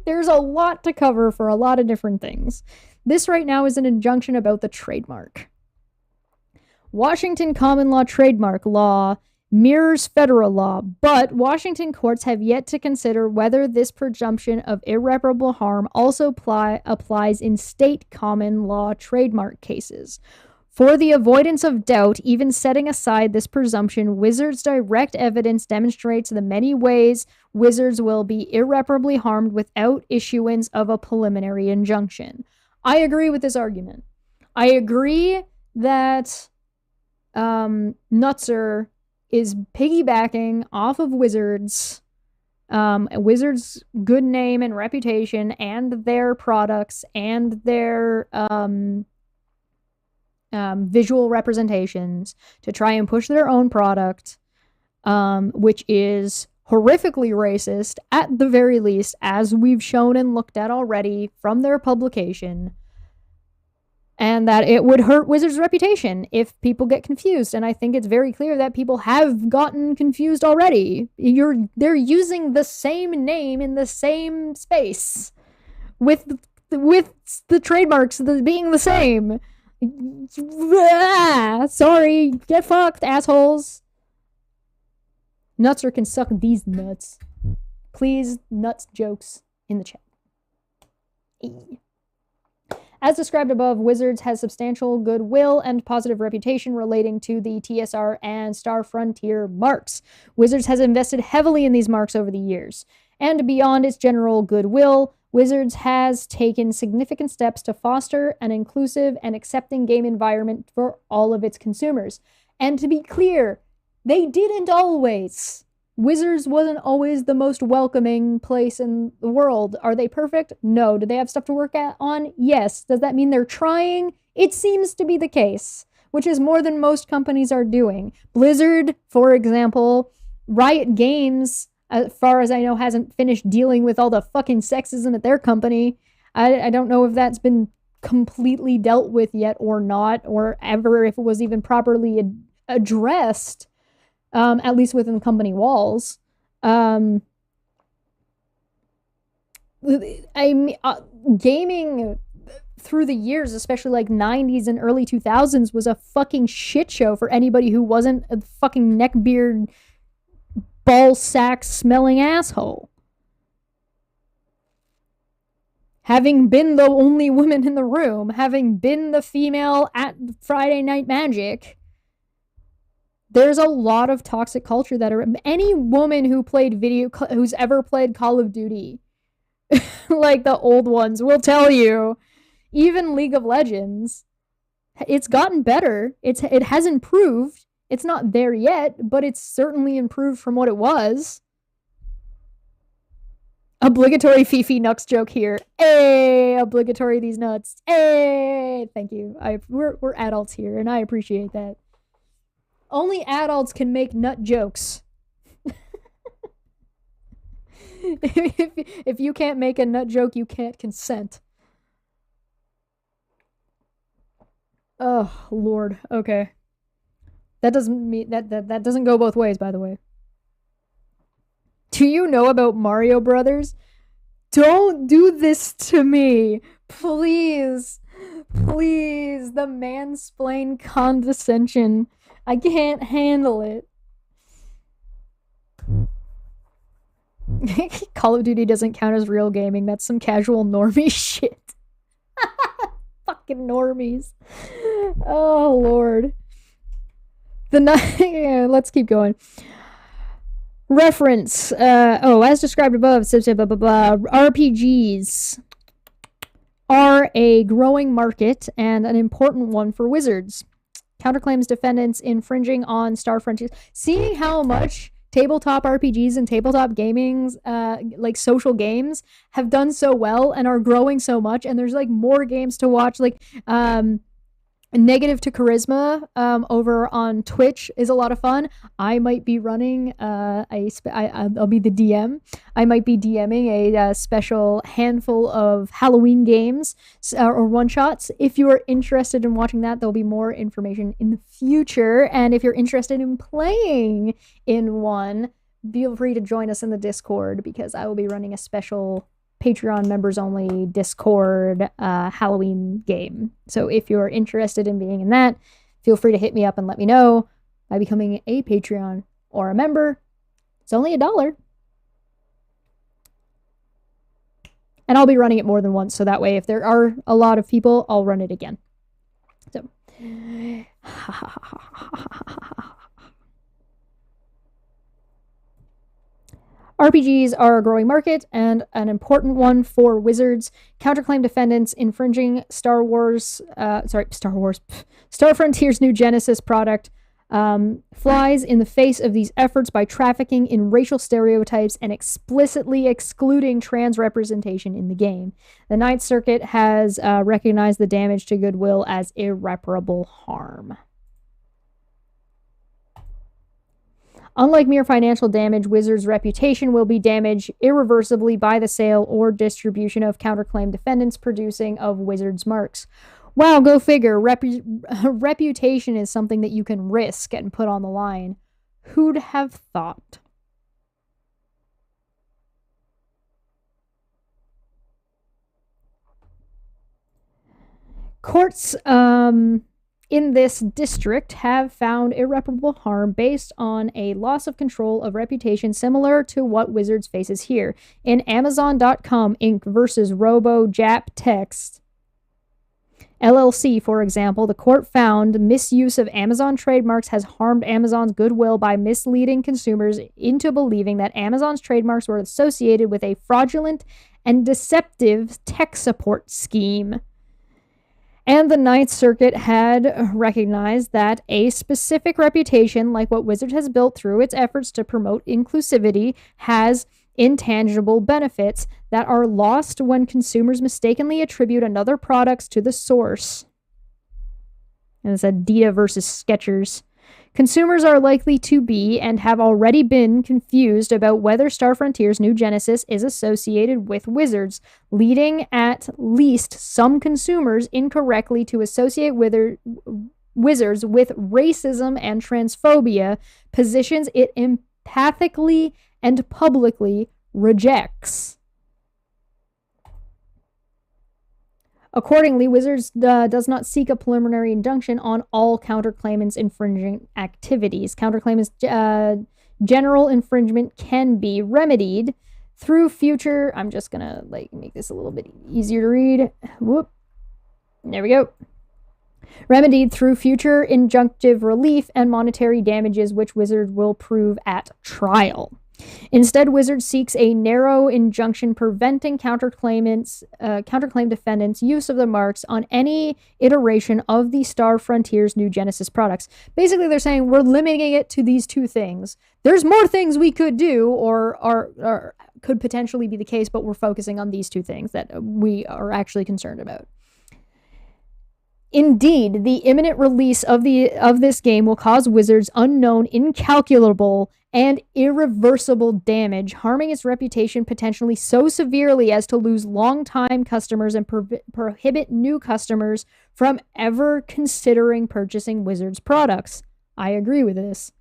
There's a lot to cover for a lot of different things. This right now is an injunction about the trademark. Washington common law trademark law mirrors federal law, but Washington courts have yet to consider whether this presumption of irreparable harm also applies in state common law trademark cases. For the avoidance of doubt, even setting aside this presumption, Wizards' direct evidence demonstrates the many ways Wizards will be irreparably harmed without issuance of a preliminary injunction. I agree with this argument. I agree that NuTSR is piggybacking off of Wizards, Wizards' good name and reputation and their products and their visual representations to try and push their own product, which is horrifically racist at the very least, as we've shown and looked at already from their publication, and that it would hurt Wizards' reputation if people get confused. And I think it's very clear that people have gotten confused already. They're using the same name in the same space with the trademarks being the same. Sorry, get fucked, assholes. NuTSR can suck these nuts. Please, nuts jokes in the chat. As described above, Wizards has substantial goodwill and positive reputation relating to the TSR and Star Frontier marks. Wizards has invested heavily in these marks over the years. And beyond its general goodwill, Wizards has taken significant steps to foster an inclusive and accepting game environment for all of its consumers. And to be clear, they didn't always. Wizards wasn't always the most welcoming place in the world. Are they perfect? No. Do they have stuff to work on? Yes. Does that mean they're trying? It seems to be the case, which is more than most companies are doing. Blizzard, for example, Riot Games, as far as I know, hasn't finished dealing with all the fucking sexism at their company. I don't know if that's been completely dealt with yet or not, or ever if it was even properly addressed. At least within company walls. Gaming through the years, especially like 90s and early 2000s, was a fucking shit show for anybody who wasn't a fucking neckbeard, ball sack smelling asshole. Having been the only woman in the room, having been the female at Friday Night Magic, there's a lot of toxic culture that any woman who's ever played Call of Duty, like the old ones, will tell you, even League of Legends, it's gotten better. It has improved. It's not there yet, but it's certainly improved from what it was. Obligatory Fifi Nux joke here. Hey, obligatory these nuts. Hey, thank you. We're adults here, and I appreciate that. Only adults can make nut jokes. If you can't make a nut joke, you can't consent. Oh, Lord. Okay. That doesn't mean that doesn't go both ways, by the way. Do you know about Mario Brothers? Don't do this to me. Please. Please. The mansplain condescension. I can't handle it. Call of Duty doesn't count as real gaming. That's some casual normie shit. Fucking normies. Oh, Lord. Let's keep going. Reference. As described above, RPGs are a growing market and an important one for Wizards. Counterclaims defendants infringing on Star Frontier. Seeing how much tabletop RPGs and tabletop gamings, like social games, have done so well and are growing so much, and there's like more games to watch. Like Negative to Charisma over on Twitch is a lot of fun. I might be running I'll be the DM. I might be DMing a special handful of Halloween games or one-shots. If you are interested in watching that, there'll be more information in the future. And if you're interested in playing in one, feel free to join us in the Discord, because I will be running a special Patreon members only Discord Halloween game. So if you're interested in being in that, feel free to hit me up and let me know by becoming a Patreon or a member. It's only $1. And I'll be running it more than once, so that way if there are a lot of people, I'll run it again. So RPGs are a growing market and an important one for Wizards. Counterclaim defendants infringing Star Frontier's new Genesis product flies in the face of these efforts by trafficking in racial stereotypes and explicitly excluding trans representation in the game. The Ninth Circuit has recognized the damage to goodwill as irreparable harm. Unlike mere financial damage, Wizards' reputation will be damaged irreversibly by the sale or distribution of counterclaim defendants producing of Wizards marks. Wow, go figure. Reputation is something that you can risk and put on the line. Who'd have thought? Courts, in this district have found irreparable harm based on a loss of control of reputation similar to what Wizards faces here. In Amazon.com Inc. versus Robo-Jap Text LLC, for example, the court found misuse of Amazon trademarks has harmed Amazon's goodwill by misleading consumers into believing that Amazon's trademarks were associated with a fraudulent and deceptive tech support scheme. And the Ninth Circuit had recognized that a specific reputation, like what Wizards has built through its efforts to promote inclusivity, has intangible benefits that are lost when consumers mistakenly attribute another products to the source. And it's Adidas versus Skechers. Consumers are likely to be and have already been confused about whether Star Frontier's new Genesis is associated with Wizards, leading at least some consumers incorrectly to associate Wizards with racism and transphobia, positions it empathically and publicly rejects. Accordingly, Wizards does not seek a preliminary injunction on all counterclaimants' infringing activities. Counterclaimants' general infringement can be remedied through future... I'm just going to make this a little bit easier to read. Whoop. There we go. Remedied through future injunctive relief and monetary damages, which Wizards will prove at trial. Instead, Wizards seeks a narrow injunction preventing counterclaim defendants' use of the marks on any iteration of the Star Frontier's new Genesis products. Basically, they're saying we're limiting it to these two things. There's more things we could do or could potentially be the case, but we're focusing on these two things that we are actually concerned about. Indeed, the imminent release of this game will cause Wizards unknown, incalculable, and irreversible damage, harming its reputation potentially so severely as to lose long-time customers and prohibit new customers from ever considering purchasing Wizards products. I agree with this.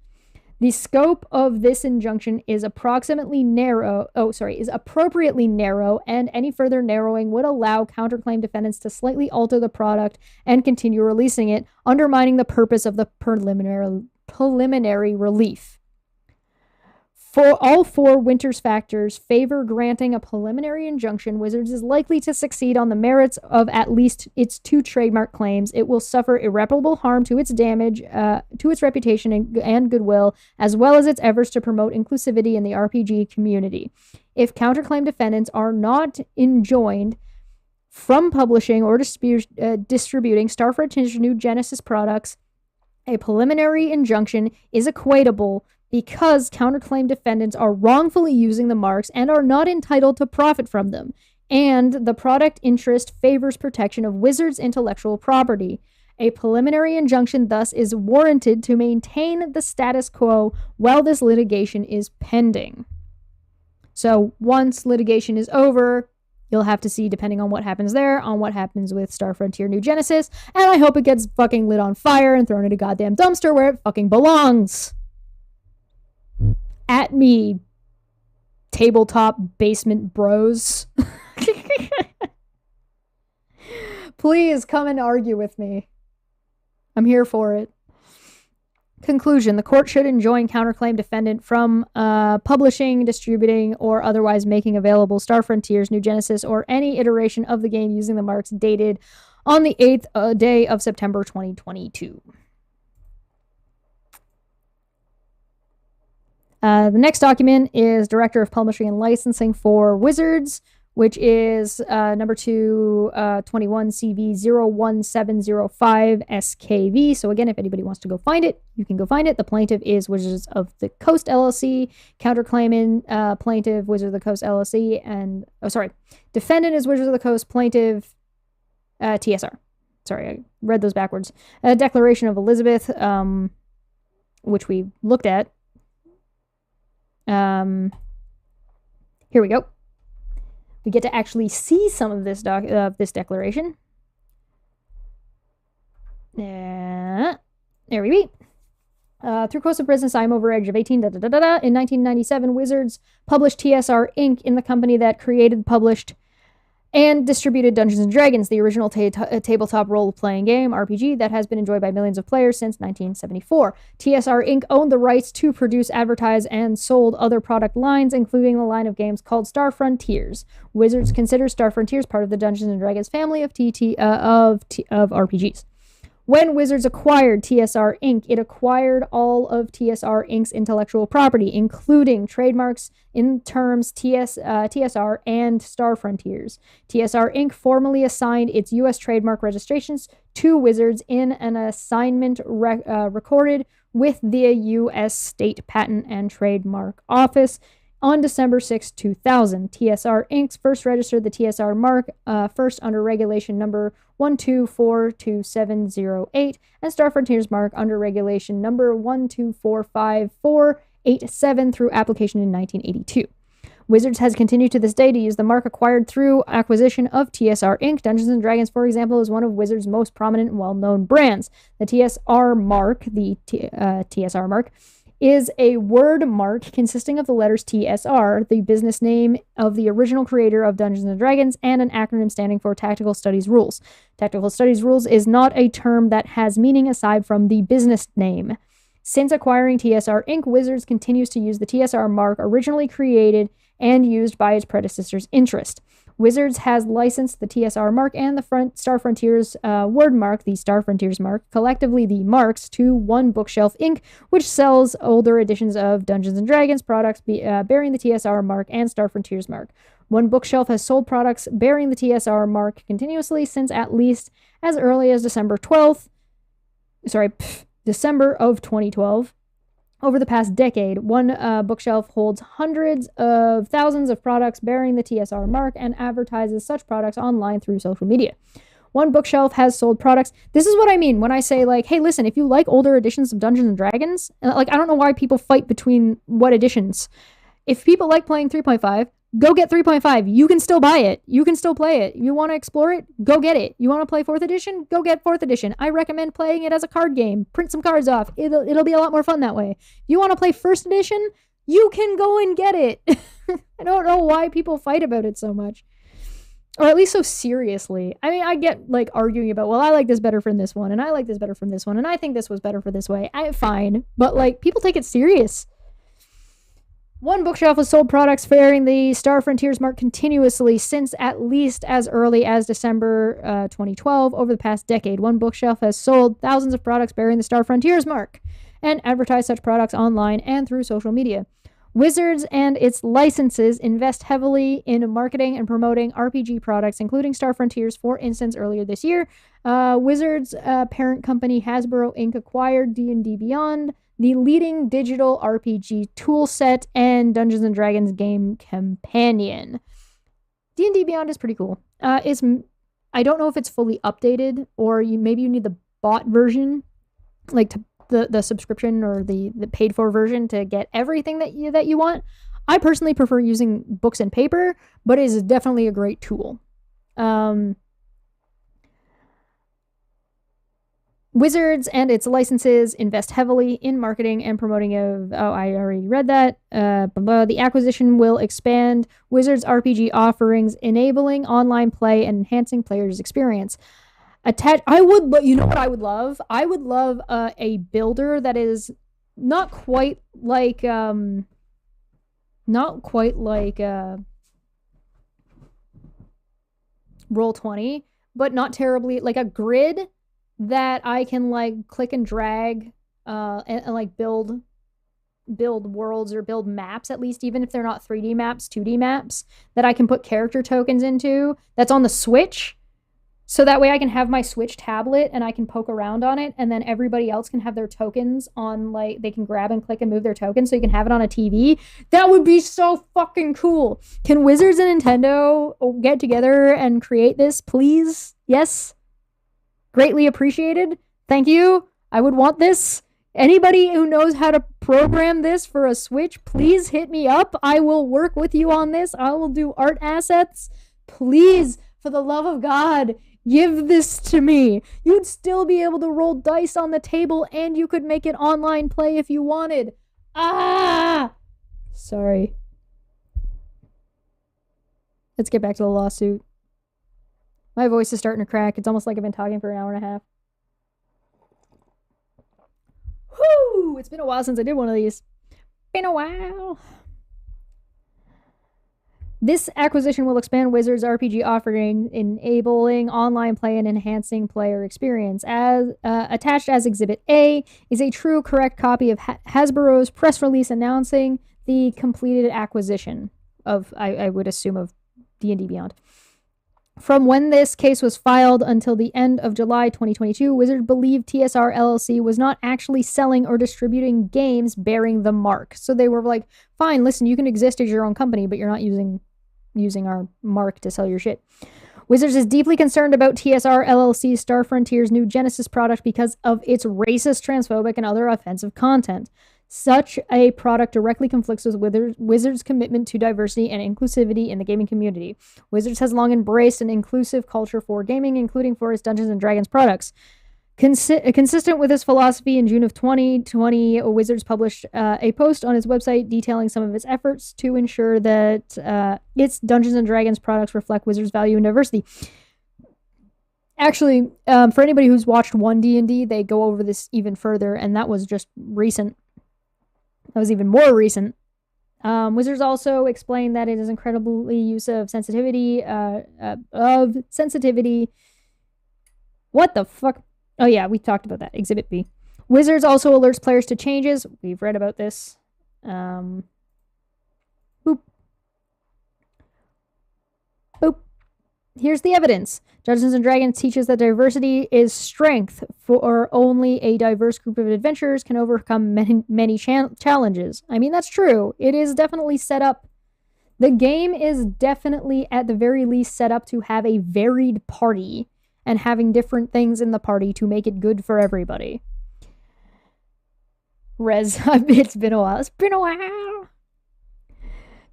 The scope of this injunction is appropriately narrow, and any further narrowing would allow counterclaim defendants to slightly alter the product and continue releasing it, undermining the purpose of the preliminary relief. For all four Winters factors favor granting a preliminary injunction. Wizards is likely to succeed on the merits of at least its two trademark claims. It will suffer irreparable harm to its reputation and goodwill, as well as its efforts to promote inclusivity in the RPG community. If counterclaim defendants are not enjoined from publishing or distributing Star Frontier's new Genesis products, a preliminary injunction is equatable because counterclaim defendants are wrongfully using the marks and are not entitled to profit from them, and the product interest favors protection of Wizards' intellectual property. A preliminary injunction thus is warranted to maintain the status quo while this litigation is pending. So once litigation is over, you'll have to see, depending on what happens there, on what happens with Star Frontier New Genesis, and I hope it gets fucking lit on fire and thrown in a goddamn dumpster where it fucking belongs. At me, tabletop basement bros. Please come and argue with me. I'm here for it. Conclusion. The court should enjoin counterclaim defendant from publishing, distributing, or otherwise making available Star Frontiers, New Genesis, or any iteration of the game using the marks dated on the 8th day of September 2022. The next document is Director of Publishing and Licensing for Wizards, which is number 221 CV01705 SKV. So again, if anybody wants to go find it, you can go find it. The plaintiff is Wizards of the Coast LLC, counterclaiming plaintiff Wizards of the Coast LLC, and defendant is Wizards of the Coast, plaintiff TSR. Sorry, I read those backwards. Declaration of Elizabeth, which we looked at. Here we go. We get to actually see some of this this declaration. There we be. Through course of business, I'm over age of 18. In 1997, Wizards published TSR Inc. in the company that created, published, and distributed Dungeons & Dragons, the original tabletop role-playing game, RPG, that has been enjoyed by millions of players since 1974. TSR Inc. owned the rights to produce, advertise, and sold other product lines, including the line of games called Star Frontiers. Wizards considers Star Frontiers part of the Dungeons & Dragons family of RPGs. When Wizards acquired TSR Inc., it acquired all of TSR Inc.'s intellectual property, including trademarks in terms TSR and Star Frontiers. TSR Inc. formally assigned its U.S. trademark registrations to Wizards in an assignment recorded with the U.S. State Patent and Trademark Office on December 6, 2000. TSR Inc. first registered the TSR mark first under regulation number 1242708 and Star Frontiers mark under regulation number 1245487 through application in 1982. Wizards has continued to this day to use the mark acquired through acquisition of TSR Inc. Dungeons & Dragons, for example, is one of Wizards' most prominent and well-known brands. The TSR mark, TSR mark, is a word mark consisting of the letters TSR, the business name of the original creator of Dungeons & Dragons, and an acronym standing for Tactical Studies Rules. Tactical Studies Rules is not a term that has meaning aside from the business name. Since acquiring TSR Inc., Wizards continues to use the TSR mark originally created and used by its predecessor's interest. Wizards has licensed the TSR mark and the Star Frontiers word mark, the Star Frontiers mark, collectively the marks, to One Bookshelf Inc., which sells older editions of Dungeons & Dragons products bearing the TSR mark and Star Frontiers mark. One Bookshelf has sold products bearing the TSR mark continuously since at least as early as December of 2012. Over the past decade, One Bookshelf holds hundreds of thousands of products bearing the TSR mark and advertises such products online through social media. One Bookshelf has sold products. This is what I mean when I say, like, hey, listen, if you like older editions of Dungeons & Dragons, like, I don't know why people fight between what editions. If people like playing 3.5, go get 3.5. You can still buy it. You can still play it. You want to explore it? Go get it. You want to play 4th edition? Go get 4th edition. I recommend playing it as a card game. Print some cards off. It'll be a lot more fun that way. If you want to play 1st edition? You can go and get it. I don't know why people fight about it so much. Or at least so seriously. I mean, I get, like, arguing about, well, I like this better from this one, and I like this better from this one, and I think this was better for this way. Fine. But, like, people take it serious. One Bookshelf has sold products bearing the Star Frontiers mark continuously since at least as early as December 2012. Over the past decade, One Bookshelf has sold thousands of products bearing the Star Frontiers mark and advertised such products online and through social media. Wizards and its licenses invest heavily in marketing and promoting RPG products, including Star Frontiers. For instance, earlier this year, Wizards' parent company Hasbro Inc. acquired D&D Beyond, the leading digital RPG toolset and Dungeons & Dragons game companion. D&D Beyond is pretty cool. I don't know if it's fully updated, or maybe you need the bought version, like the subscription or the paid for version to get everything that you want. I personally prefer using books and paper, but it is definitely a great tool. Wizards and its licenses invest heavily in marketing and promoting of... Oh, I already read that. The acquisition will expand Wizards RPG offerings, enabling online play and enhancing players' experience. I would... You know what I would love? I would love a builder that is not quite like... Roll20, but not terribly... Like a grid that I can like click and drag and like build worlds or build maps, at least, even if they're not 3D maps, 2D maps, that I can put character tokens into, that's on the Switch. So that way I can have my Switch tablet and I can poke around on it, and then everybody else can have their tokens on, like, they can grab and click and move their tokens so you can have it on a TV. That would be so fucking cool. Can Wizards and Nintendo get together and create this, please? Yes? Greatly appreciated. Thank you. I would want this. Anybody who knows how to program this for a Switch, please hit me up. I will work with you on this. I will do art assets. Please, for the love of God, give this to me. You'd still be able to roll dice on the table, and you could make it online play if you wanted. Sorry. Let's get back to the lawsuit. My voice is starting to crack. It's almost like I've been talking for an hour and a half. Whoo! It's been a while since I did one of these. Been a while. This acquisition will expand Wizards RPG offering, enabling online play and enhancing player experience. As attached as Exhibit A is a true, correct copy of Hasbro's press release announcing the completed acquisition of, I would assume, of D&D Beyond. From when this case was filed until the end of July 2022, Wizards believed TSR LLC was not actually selling or distributing games bearing the mark. So they were like, fine, listen, you can exist as your own company, but you're not using our mark to sell your shit. Wizards is deeply concerned about TSR LLC's Star Frontier's new Genesis product because of its racist, transphobic, and other offensive content. Such a product directly conflicts with Wizards' commitment to diversity and inclusivity in the gaming community. Wizards has long embraced an inclusive culture for gaming, including for its Dungeons & Dragons products. Consistent with this philosophy, in June of 2020, Wizards published a post on its website detailing some of its efforts to ensure that its Dungeons & Dragons products reflect Wizards' value and diversity. Actually, for anybody who's watched one D&D, they go over this even further, and that was just recent. That was even more recent. Wizards also explained that it is incredibly use of sensitivity. What the fuck? Oh yeah, we talked about that. Exhibit B. Wizards also alerts players to changes. We've read about this. Boop. Boop. Here's the evidence. Dungeons & Dragons teaches that diversity is strength, for only a diverse group of adventurers can overcome many challenges. I mean, that's true. It is definitely set up. The game is definitely, at the very least, set up to have a varied party and having different things in the party to make it good for everybody. It's been a while. It's been a while.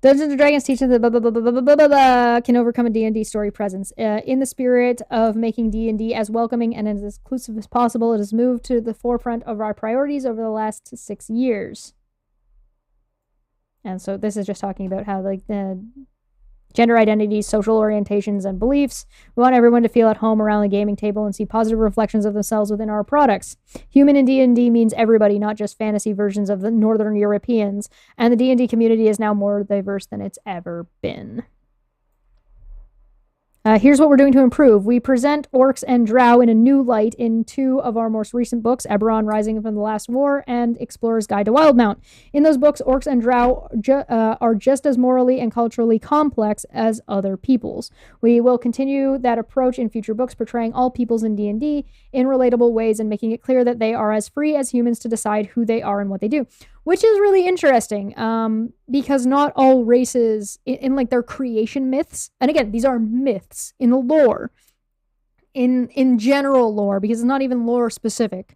Dungeons & Dragons teaches that blah, blah, blah, blah, blah, blah, blah, blah, can overcome a D&D story presence. In the spirit of making D&D as welcoming and as inclusive as possible, it has moved to the forefront of our priorities over the last 6 years. And so this is just talking about how, like, the gender identities, social orientations, and beliefs. We want everyone to feel at home around the gaming table and see positive reflections of themselves within our products. Human in D&D means everybody, not just fantasy versions of the Northern Europeans, and the D&D community is now more diverse than it's ever been. Here's what we're doing to improve. We present orcs and drow in a new light in 2 of our most recent books, Eberron Rising from the Last War and Explorer's Guide to Wildmount. In those books, orcs and drow are just as morally and culturally complex as other peoples. We will continue that approach in future books, portraying all peoples in D&D in relatable ways and making it clear that they are as free as humans to decide who they are and what they do. Which is really interesting, because not all races, in like their creation myths, and again, these are myths in the lore, in general lore, because it's not even lore specific,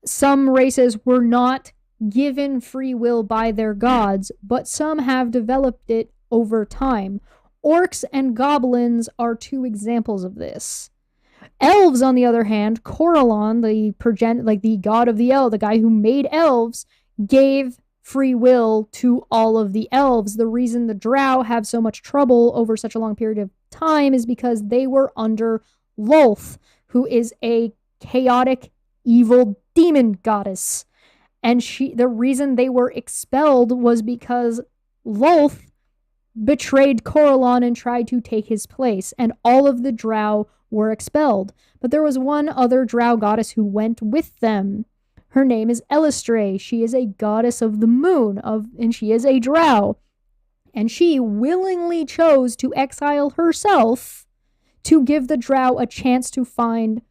some races were not given free will by their gods, but some have developed it over time. Orcs and goblins are two examples of this. Elves, on the other hand, Corellon, the god of the elves, the guy who made elves, gave free will to all of the elves. The reason the drow have so much trouble over such a long period of time is because they were under Lolth, who is a chaotic, evil demon goddess. And the reason they were expelled was because Lolth betrayed Corellon and tried to take his place, and all of the drow were expelled. But there was one other drow goddess who went with them. Her name is Elistre. She is a goddess of the moon, and she is a drow. And she willingly chose to exile herself to give the drow a chance to find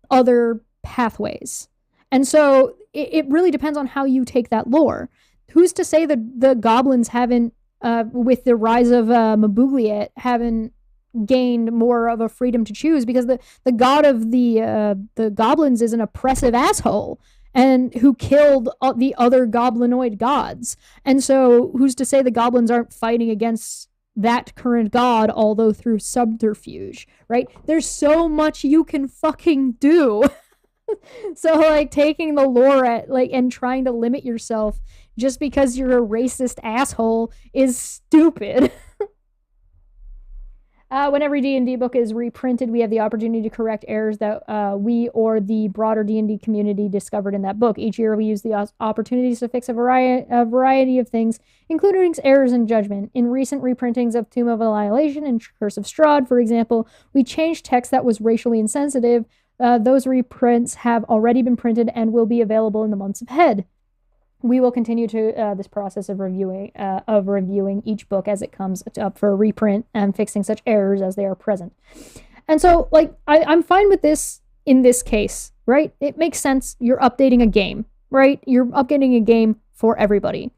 other pathways. And so it really depends on how you take that lore. Who's to say that the goblins haven't, with the rise of Mabugliet, haven't gained more of a freedom to choose, because the god of the goblins is an oppressive asshole and who killed the other goblinoid gods. And so who's to say the goblins aren't fighting against that current god, although through subterfuge, right? There's so much you can fucking do. So like taking the lore and trying to limit yourself just because you're a racist asshole is stupid. When every D&D book is reprinted, we have the opportunity to correct errors that we or the broader D&D community discovered in that book. Each year, we use the opportunities to fix a variety of things, including errors in judgment. In recent reprintings of Tomb of Annihilation and Curse of Strahd, for example, we changed text that was racially insensitive. Those reprints have already been printed and will be available in the months ahead. We will continue to this process of reviewing each book as it comes up for a reprint and fixing such errors as they are present. And so, like, I'm fine with this in this case, right? It makes sense. You're updating a game, right? You're updating a game for everybody.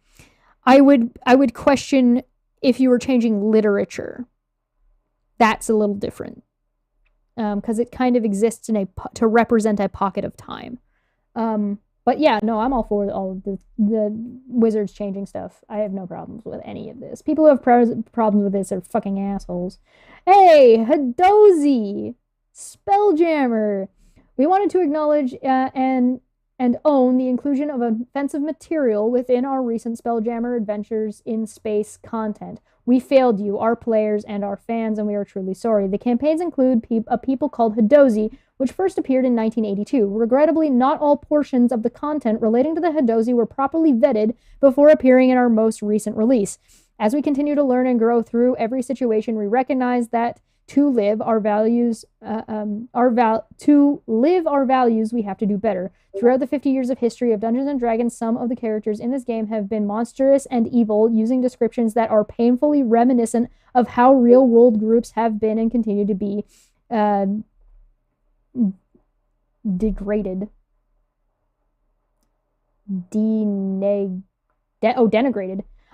I would question if you were changing literature. That's a little different, because it kind of exists to represent a pocket of time. But yeah, no, I'm all for all of the wizards changing stuff. I have no problems with any of this. People who have problems with this are fucking assholes. Hey, Hadozee, Spelljammer. We wanted to acknowledge and own the inclusion of offensive material within our recent Spelljammer Adventures in Space content. We failed you, our players, and our fans, and we are truly sorry. The campaigns include a people called Hadozee, which first appeared in 1982. Regrettably, not all portions of the content relating to the Hadozee were properly vetted before appearing in our most recent release. As we continue to learn and grow through every situation, we recognize that to live our values, we have to do better. Throughout the 50 years of history of Dungeons & Dragons, some of the characters in this game have been monstrous and evil, using descriptions that are painfully reminiscent of how real-world groups have been and continue to be degraded. Denigrated.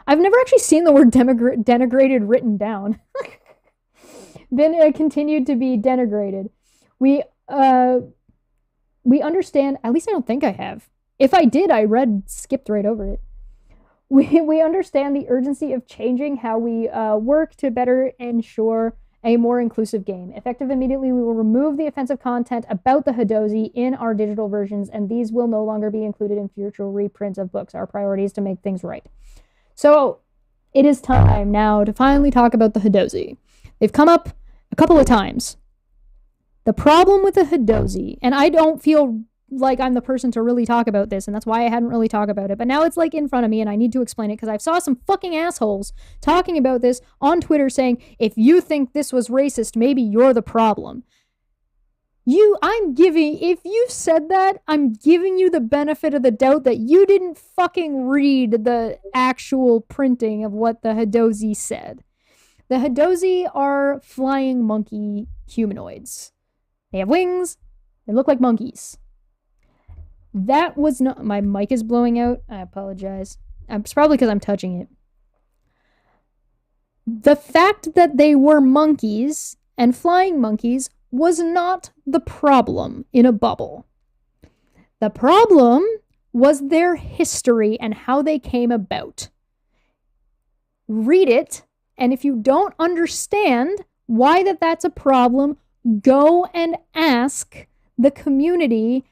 I've never actually seen the word denigrated written down. Been continued to be denigrated. We understand, at least I don't think I have. If I did, I skipped right over it. We understand the urgency of changing how we work to better ensure a more inclusive game. Effective immediately, we will remove the offensive content about the Hadozee in our digital versions, and these will no longer be included in future reprints of books. Our priority is to make things right. So it is time now to finally talk about the Hadozee. They've come up a couple of times. The problem with the Hadozee, and I don't feel like I'm the person to really talk about this, and that's why I hadn't really talked about it, but now it's like in front of me and I need to explain it because I saw some fucking assholes talking about this on Twitter saying, if you think this was racist, maybe you're the problem. If you said that, I'm giving you the benefit of the doubt that you didn't fucking read the actual printing of what the Hadozee said. The Hadozee are flying monkey humanoids. They have wings. They look like monkeys. That was not... My mic is blowing out. I apologize. It's probably because I'm touching it. The fact that they were monkeys and flying monkeys was not the problem in a bubble. The problem was their history and how they came about. Read it, and if you don't understand why that's a problem, go and ask the community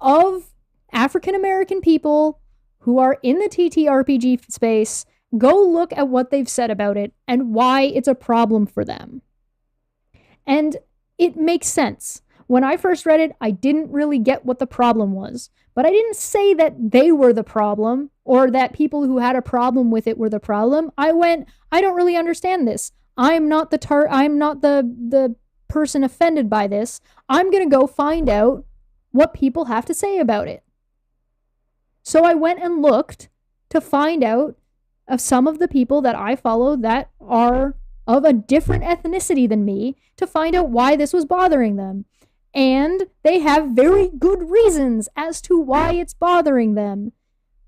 of African American people who are in the TTRPG space. Go look at what they've said about it and why it's a problem for them. And it makes sense. When I first read it, I didn't really get what the problem was. But I didn't say that they were the problem or that people who had a problem with it were the problem. I went, I don't really understand this. I'm not the person offended by this. I'm going to go find out what people have to say about it. So I went and looked to find out of some of the people that I follow that are of a different ethnicity than me to find out why this was bothering them. And they have very good reasons as to why it's bothering them.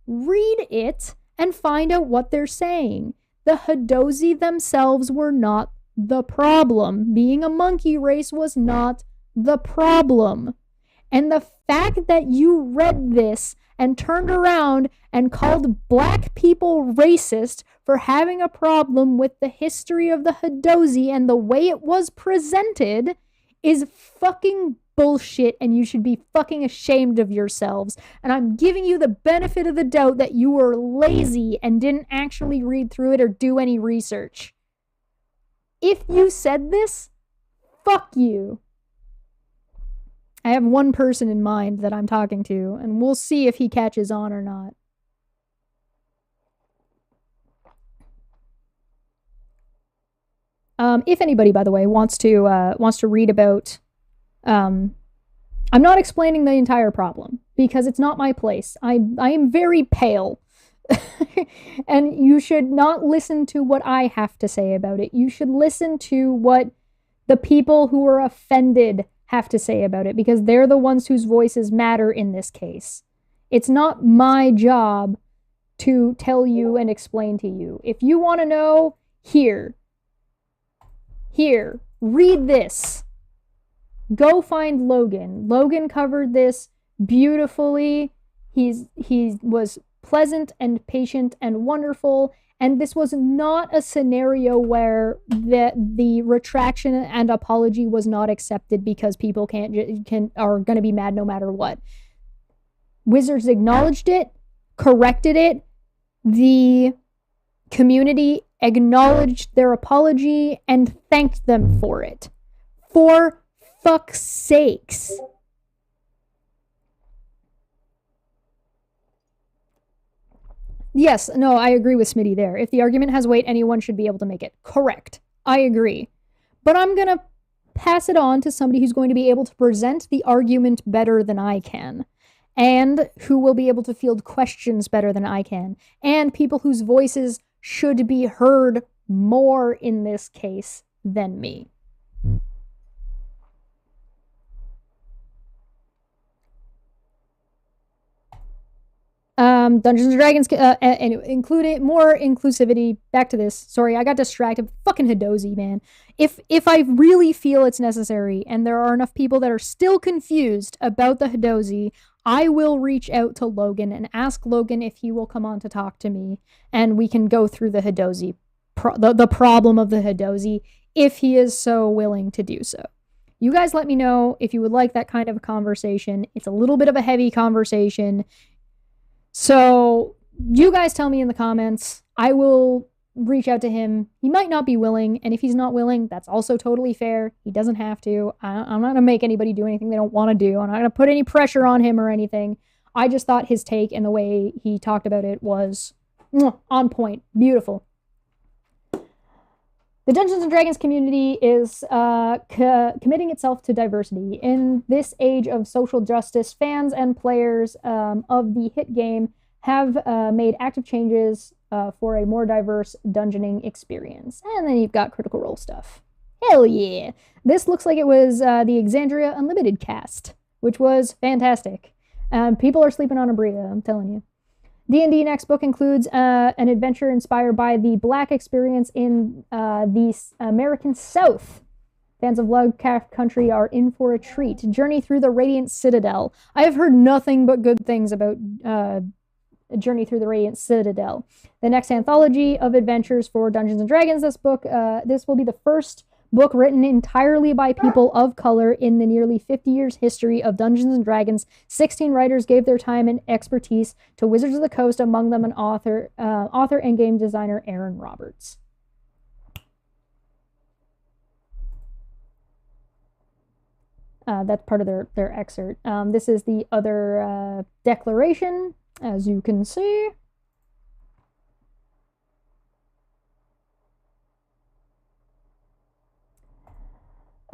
Read it and find out what they're saying. The Hadozee themselves were not the problem. Being a monkey race was not the problem. And the fact that you read this and turned around and called black people racist for having a problem with the history of the Hadozee and the way it was presented is fucking bullshit, and you should be fucking ashamed of yourselves. And I'm giving you the benefit of the doubt that you were lazy and didn't actually read through it or do any research. If you said this, fuck you. I have one person in mind that I'm talking to, and we'll see if he catches on or not. If anybody, by the way, wants to read about, I'm not explaining the entire problem because it's not my place. I am very pale, and you should not listen to what I have to say about it. You should listen to what the people who are offended have to say about it because they're the ones whose voices matter in this case. It's not my job to tell you and explain to you. If you want to know, here, read this. Go find Logan. Logan covered this beautifully. He was pleasant and patient and wonderful. And this was not a scenario where the retraction and apology was not accepted because people are going to be mad no matter what. Wizards acknowledged it, corrected it. The community acknowledged their apology and thanked them for it. For fuck's sakes. Yes, no, I agree with Smitty there. If the argument has weight, anyone should be able to make it. Correct. I agree. But I'm going to pass it on to somebody who's going to be able to present the argument better than I can, and who will be able to field questions better than I can, and people whose voices should be heard more in this case than me. Dungeons and Dragons, anyway, including more inclusivity. Back to this. Sorry, I got distracted. Fucking Hadozee, man. If I really feel it's necessary, and there are enough people that are still confused about the Hadozee, I will reach out to Logan and ask Logan if he will come on to talk to me, and we can go through the Hadozee, the problem of the Hadozee, if he is so willing to do so. You guys let me know if you would like that kind of a conversation. It's a little bit of a heavy conversation. So you guys tell me in the comments. I will reach out to him. He might not be willing, and if he's not willing, that's also totally fair. He doesn't have to. I'm not going to make anybody do anything they don't want to do. I'm not going to put any pressure on him or anything. I just thought his take and the way he talked about it was on point. Beautiful. The Dungeons & Dragons community is committing itself to diversity. In this age of social justice, fans and players of the hit game have made active changes for a more diverse dungeoning experience. And then you've got Critical Role stuff. Hell yeah! This looks like it was the Exandria Unlimited cast, which was fantastic. People are sleeping on a Bria, I'm telling you. D&D next book includes an adventure inspired by the Black experience in the American South. Fans of Lovecraft Country are in for a treat. Journey through the Radiant Citadel. I have heard nothing but good things about Journey Through the Radiant Citadel. The next anthology of adventures for Dungeons & Dragons. This will be the first book written entirely by people of color in the nearly 50 years history of Dungeons & Dragons. 16 writers gave their time and expertise to Wizards of the Coast, among them an author and game designer Aaron Roberts. That's part of their excerpt. This is the other declaration, as you can see.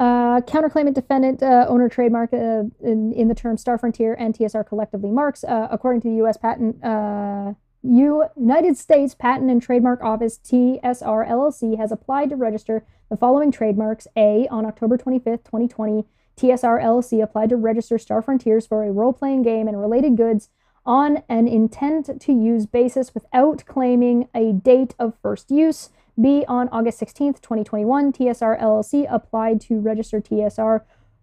Counterclaimant, defendant, owner, trademark in the term Star Frontier and TSR collectively marks. According to the United States Patent and Trademark Office, TSR LLC has applied to register the following trademarks. A, on October 25th, 2020, TSR LLC applied to register Star Frontiers for a role-playing game and related goods on an intent-to-use basis without claiming a date of first use. B, on August 16th, 2021, TSR LLC applied to register TSR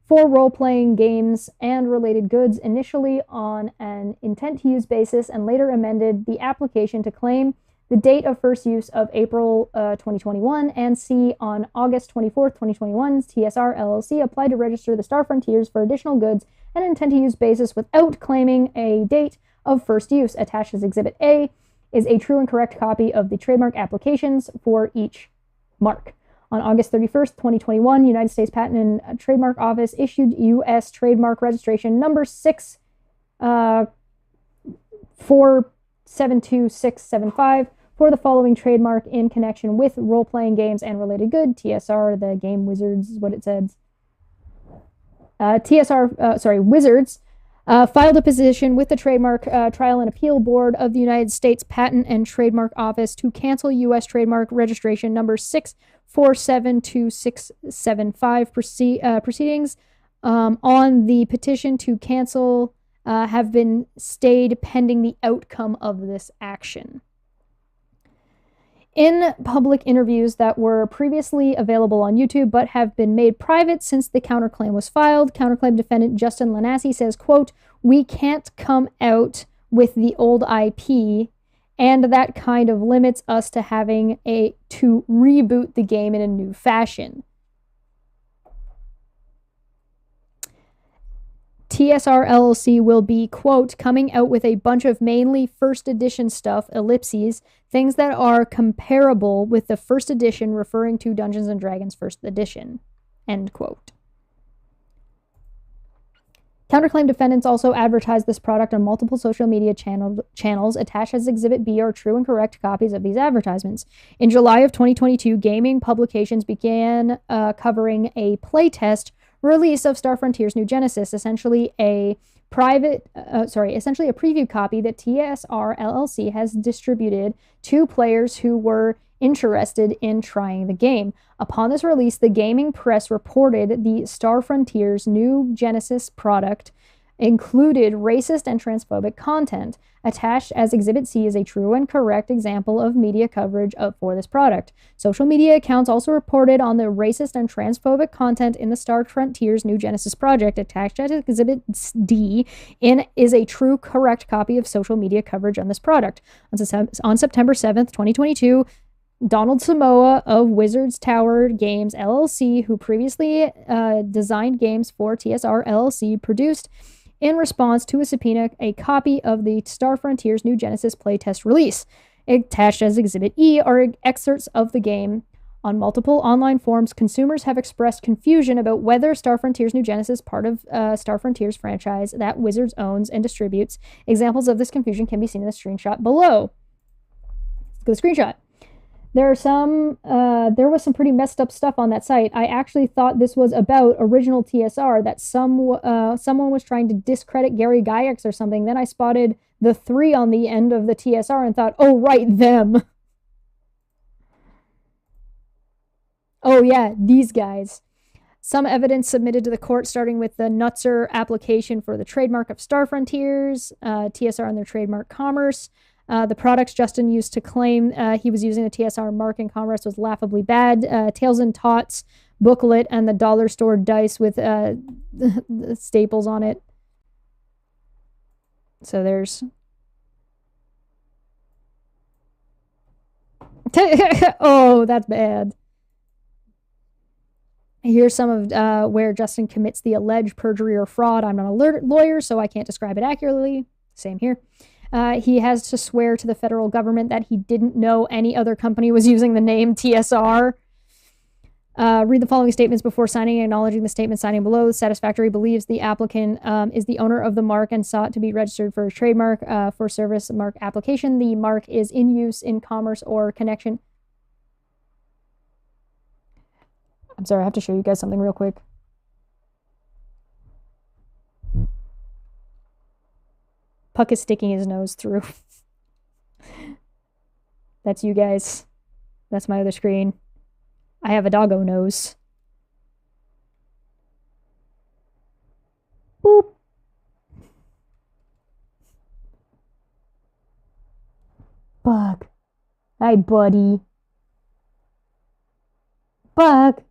for role-playing games and related goods, initially on an intent-to-use basis, and later amended the application to claim the date of first use of April 2021. And C, on August 24th, 2021, TSR LLC applied to register the Star Frontiers for additional goods and intent-to-use basis without claiming a date of first use. Attached as Exhibit A is a true and correct copy of the trademark applications for each mark. On August 31st, 2021, United States Patent and Trademark Office issued U.S. trademark registration number 472675 for the following trademark in connection with role-playing games and related good. TSR, the game Wizards is what it says. Wizards filed a petition with the Trademark Trial and Appeal Board of the United States Patent and Trademark Office to cancel U.S. trademark registration number 472675 proceedings. On the petition to cancel have been stayed pending the outcome of this action. In public interviews that were previously available on YouTube but have been made private since the counterclaim was filed, counterclaim defendant Justin Lanassi says, quote, "We can't come out with the old IP, and that kind of limits us to having to reboot the game in a new fashion." TSR LLC will be, quote, "coming out with a bunch of mainly first edition stuff, ellipses, things that are comparable with the first edition, referring to Dungeons & Dragons first edition," end quote. Counterclaim defendants also advertised this product on multiple social media channels. Attached as Exhibit B are true and correct copies of these advertisements. In July of 2022, gaming publications began covering a playtest release of Star Frontier's New Genesis, essentially a preview copy that TSR LLC has distributed to players who were interested in trying the game. Upon this release, the gaming press reported the Star Frontier's New Genesis product included racist and transphobic content. Attached as Exhibit C is a true and correct example of media coverage for this product. Social media accounts also reported on the racist and transphobic content in the Star Frontier's New Genesis project. Attached as Exhibit D is a true, correct copy of social media coverage on this product. On September 7th, 2022, Donald Samoa of Wizards Tower Games LLC, who previously designed games for TSR LLC, produced, in response to a subpoena, a copy of the Star Frontier's New Genesis playtest release. Attached as Exhibit E are excerpts of the game. On multiple online forums, consumers have expressed confusion about whether Star Frontier's New Genesis is part of Star Frontier's franchise that Wizards owns and distributes. Examples of this confusion can be seen in the screenshot below. Let's go to the screenshot. There was some pretty messed up stuff on that site. I actually thought this was about original TSR, that someone was trying to discredit Gary Gygax or something. Then I spotted the 3 on the end of the TSR and thought, oh, right, them. Oh, yeah, these guys. Some evidence submitted to the court, starting with the NuTSR application for the trademark of Star Frontiers, TSR and their trademark commerce. The products Justin used to claim he was using the TSR mark in commerce was laughably bad. Tails and Tots booklet and the dollar store dice with staples on it. So there's... Oh, that's bad. Here's some of where Justin commits the alleged perjury or fraud. I'm not a lawyer, so I can't describe it accurately. Same here. He has to swear to the federal government that he didn't know any other company was using the name TSR. Read the following statements before signing and acknowledging the statement signing below. Satisfactory believes the applicant is the owner of the mark and sought to be registered for a trademark for service mark application. The mark is in use in commerce or connection. I'm sorry, I have to show you guys something real quick. Puck is sticking his nose through. That's you guys. That's my other screen. I have a doggo nose. Boop. Bug. Hi, buddy. Bug.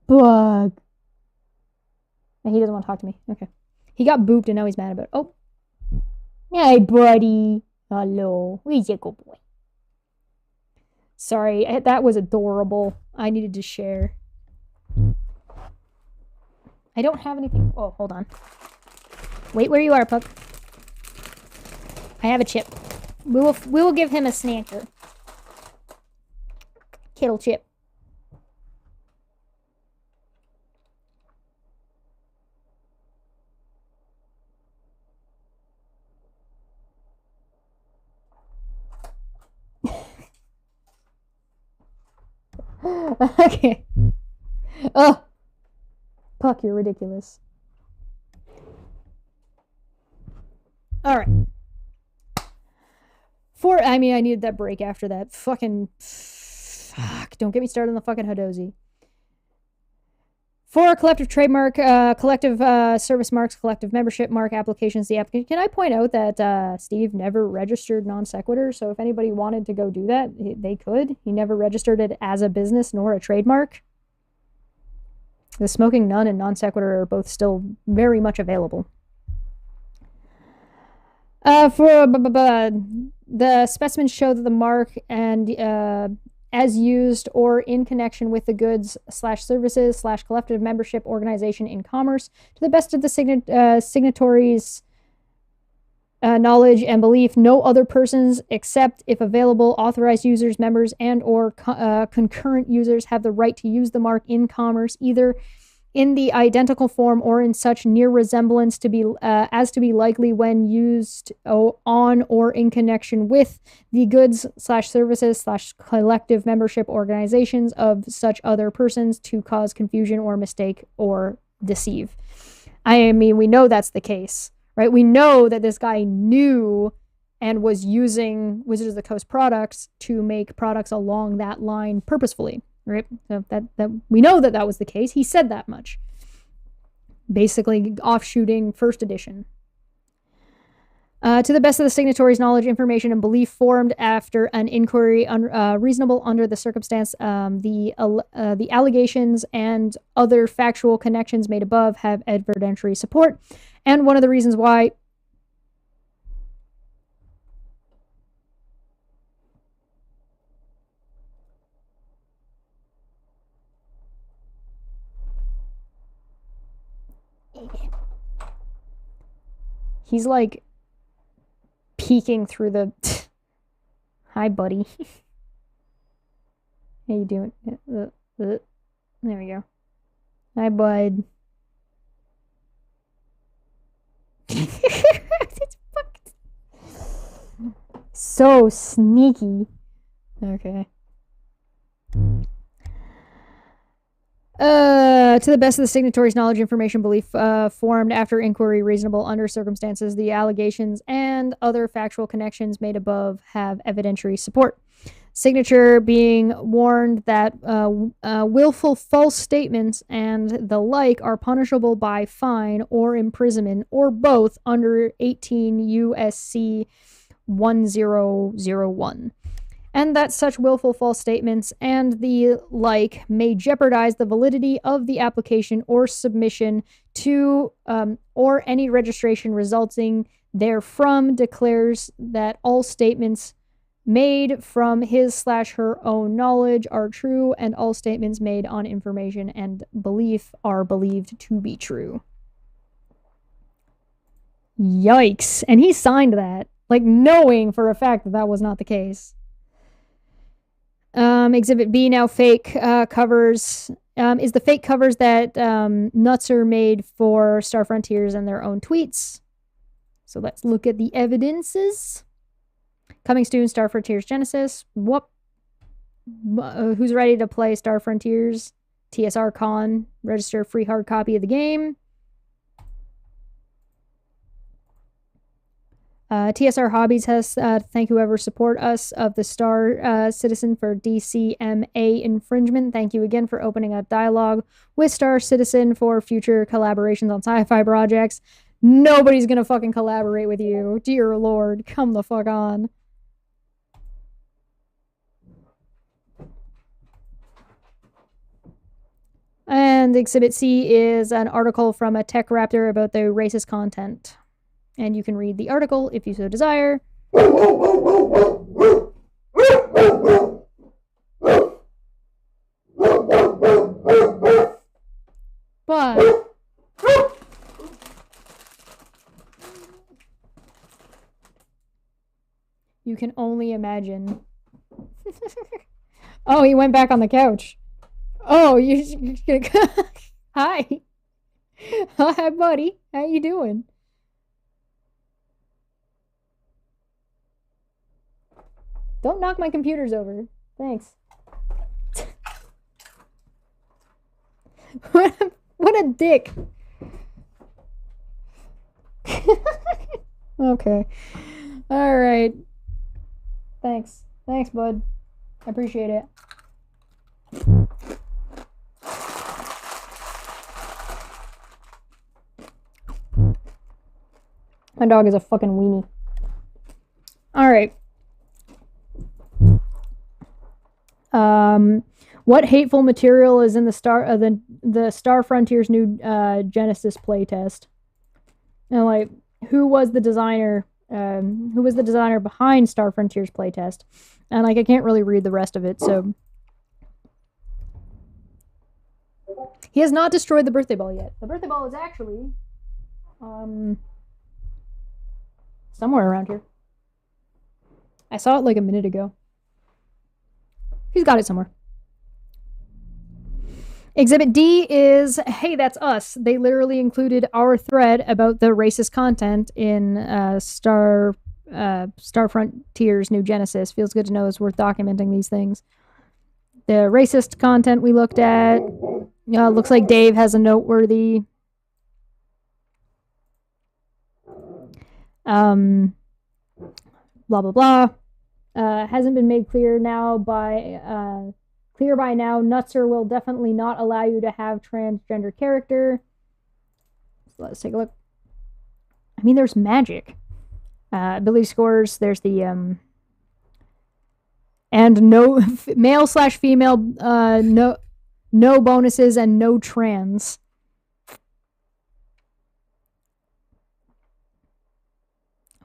Bug. And he doesn't want to talk to me. Okay. He got booped and now he's mad about it. Oh. Hey, buddy. Hello. Where's your good boy? Sorry, that was adorable. I needed to share. I don't have anything. Oh, hold on. Wait where you are, Puck. I have a chip. We will give him a snacker. Kittle chip. Okay. Oh. Puck, you're ridiculous. Alright. I needed that break after that. Fucking... Fuck. Don't get me started on the fucking Hadozee. For collective trademark, collective service marks, collective membership mark applications, the applicant. Can I point out that Steve never registered non sequitur? So if anybody wanted to go do that, they could. He never registered it as a business nor a trademark. The smoking nun and non sequitur are both still very much available. For the specimens show that the mark and as used or in connection with the goods / services / collective membership organization in commerce, to the best of the signatories' knowledge and belief, no other persons except, if available, authorized users, members, and or concurrent users have the right to use the mark in commerce, either in the identical form or in such near resemblance to be as to be likely when used on or in connection with the goods / services / collective membership organizations of such other persons to cause confusion or mistake or deceive. I mean, we know that's the case, right? We know that this guy knew and was using Wizards of the Coast products to make products along that line purposefully. Right? So that we know that was the case. He said that much. Basically, offshooting first edition. To the best of the signatories' knowledge, information, and belief formed after an inquiry reasonable under the circumstance, the allegations and other factual connections made above have evidentiary support. And one of the reasons why... He's like peeking through the... Hi, buddy. How you doing? There we go. Hi, bud. It's so sneaky. Okay. To the best of the signatories' knowledge, information, belief formed after inquiry reasonable under circumstances, the allegations and other factual connections made above have evidentiary support. Signature being warned that willful false statements and the like are punishable by fine or imprisonment or both under 18 U.S.C. 1001. and that such willful false statements and the like may jeopardize the validity of the application or submission to or any registration resulting therefrom, declares that all statements made from his/her own knowledge are true, and all statements made on information and belief are believed to be true. Yikes. And he signed that, like knowing for a fact that that was not the case. Exhibit B, now fake covers. Is the fake covers that NuTSR made for Star Frontiers and their own tweets. So let's look at the evidences. Coming soon, Star Frontiers Genesis. Whoop. Who's ready to play Star Frontiers? TSR Con. Register free hard copy of the game. TSR Hobbies has thank whoever support us of the Star Citizen for DCMA infringement. Thank you again for opening a dialogue with Star Citizen for future collaborations on sci-fi projects. Nobody's gonna fucking collaborate with you. Dear Lord, come the fuck on. And Exhibit C is an article from a Tech Raptor about the racist content. And you can read the article if you so desire. But you can only imagine. Oh, he went back on the couch. Oh, you're gonna... Hi. Hi, buddy. How you doing? Don't knock my computers over. Thanks. What a dick. Okay. All right. Thanks. Thanks, bud. I appreciate it. My dog is a fucking weenie. All right. What hateful material is in the Star Frontiers new Genesis playtest? And like, who was the designer? Who was the designer behind Star Frontiers playtest? And like, I can't really read the rest of it, so he has not destroyed the birthday ball yet. The birthday ball is actually somewhere around here. I saw it like a minute ago. He's got it somewhere. Exhibit D is, hey, that's us. They literally included our thread about the racist content in Star Frontiers New Genesis. Feels good to know it's worth documenting these things. The racist content we looked at. Looks like Dave has a noteworthy. Blah, blah, blah. Hasn't been made clear by now. NuTSR will definitely not allow you to have transgender character. So let's take a look. I mean, there's magic. Ability scores. There's the and no male/female. No bonuses and no trans.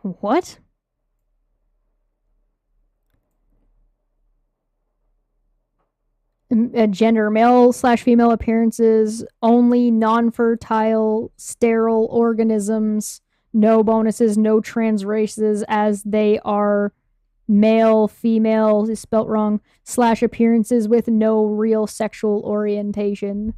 What? Gender, male/female appearances, only non-fertile, sterile organisms, no bonuses, no trans races, as they are male, female, is spelt wrong, / appearances with no real sexual orientation.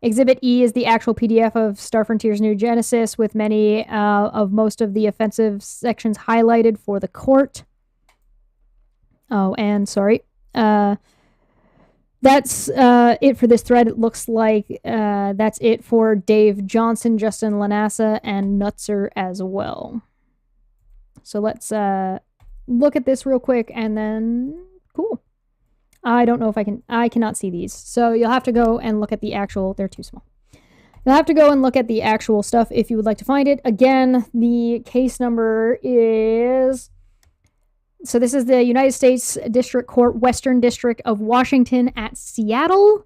Exhibit E is the actual PDF of Star Frontiers New Genesis with many of most of the offensive sections highlighted for the court. Oh, and sorry. That's it for this thread. It looks like that's it for Dave Johnson, Justin Lanassa, and NuTSR as well. So let's look at this real quick and then... Cool. I don't know if I cannot see these. So you'll have to go and look at the actual... They're too small. You'll have to go and look at the actual stuff if you would like to find it. Again, the case number is... So this is the United States District Court, Western District of Washington at Seattle.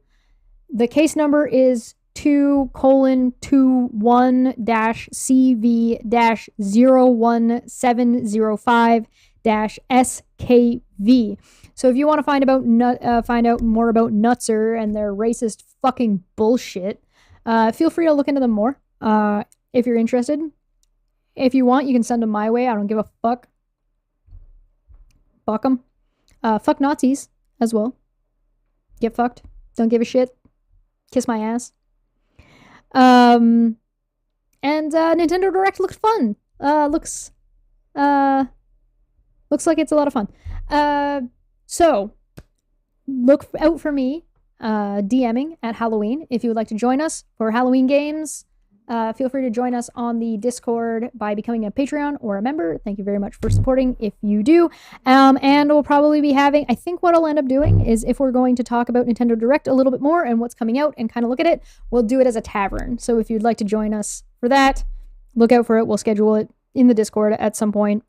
The case number is 2:21-CV-01705-SKV. So if you want to find out more about NuTSR and their racist fucking bullshit, feel free to look into them more if you're interested. If you want, you can send them my way. I don't give a fuck. Fuck them. Fuck Nazis as well. Get fucked. Don't give a shit. Kiss my ass. And Nintendo Direct looks fun. Looks like it's a lot of fun. So look out for me DMing at Halloween if you would like to join us for Halloween games. Feel free to join us on the Discord by becoming a Patreon or a member. Thank you very much for supporting if you do. And we'll probably be having, I think what I'll end up doing is if we're going to talk about Nintendo Direct a little bit more and what's coming out and kind of look at it, we'll do it as a tavern. So if you'd like to join us for that, look out for it. We'll schedule it in the Discord at some point.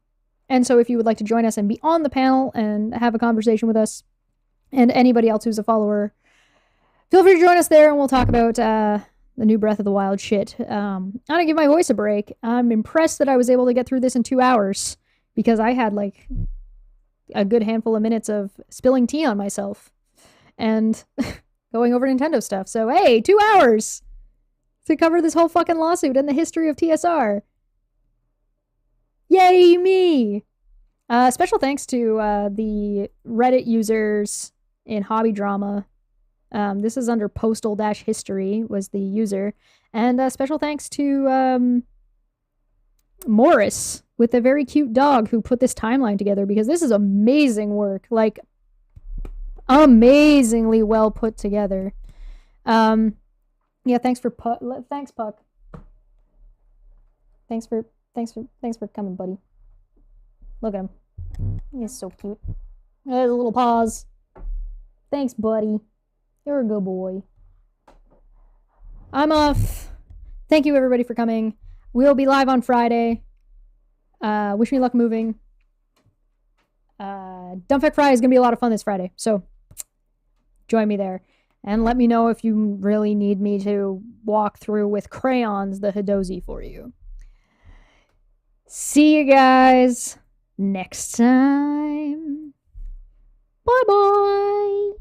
And so if you would like to join us and be on the panel and have a conversation with us and anybody else who's a follower, feel free to join us there and we'll talk about the new Breath of the Wild shit. I'm gonna give my voice a break. I'm impressed that I was able to get through this in 2 hours because I had like a good handful of minutes of spilling tea on myself and going over Nintendo stuff. So hey, 2 hours to cover this whole fucking lawsuit and the history of TSR. Yay me! Special thanks to the Reddit users in Hobby Drama. This is under postal-history was the user. And special thanks to Morris with a very cute dog who put this timeline together because this is amazing work. Like, amazingly well put together. Yeah, thanks Puck. Thanks for coming, buddy. Look at him. He's so cute. There's a little paws. Thanks, buddy. You're a good boy. I'm off. Thank you, everybody, for coming. We'll be live on Friday. Wish me luck moving. Dumpfuck Friday is going to be a lot of fun this Friday. So, join me there. And let me know if you really need me to walk through with crayons the Hadozee for you. See you guys next time. Bye-bye.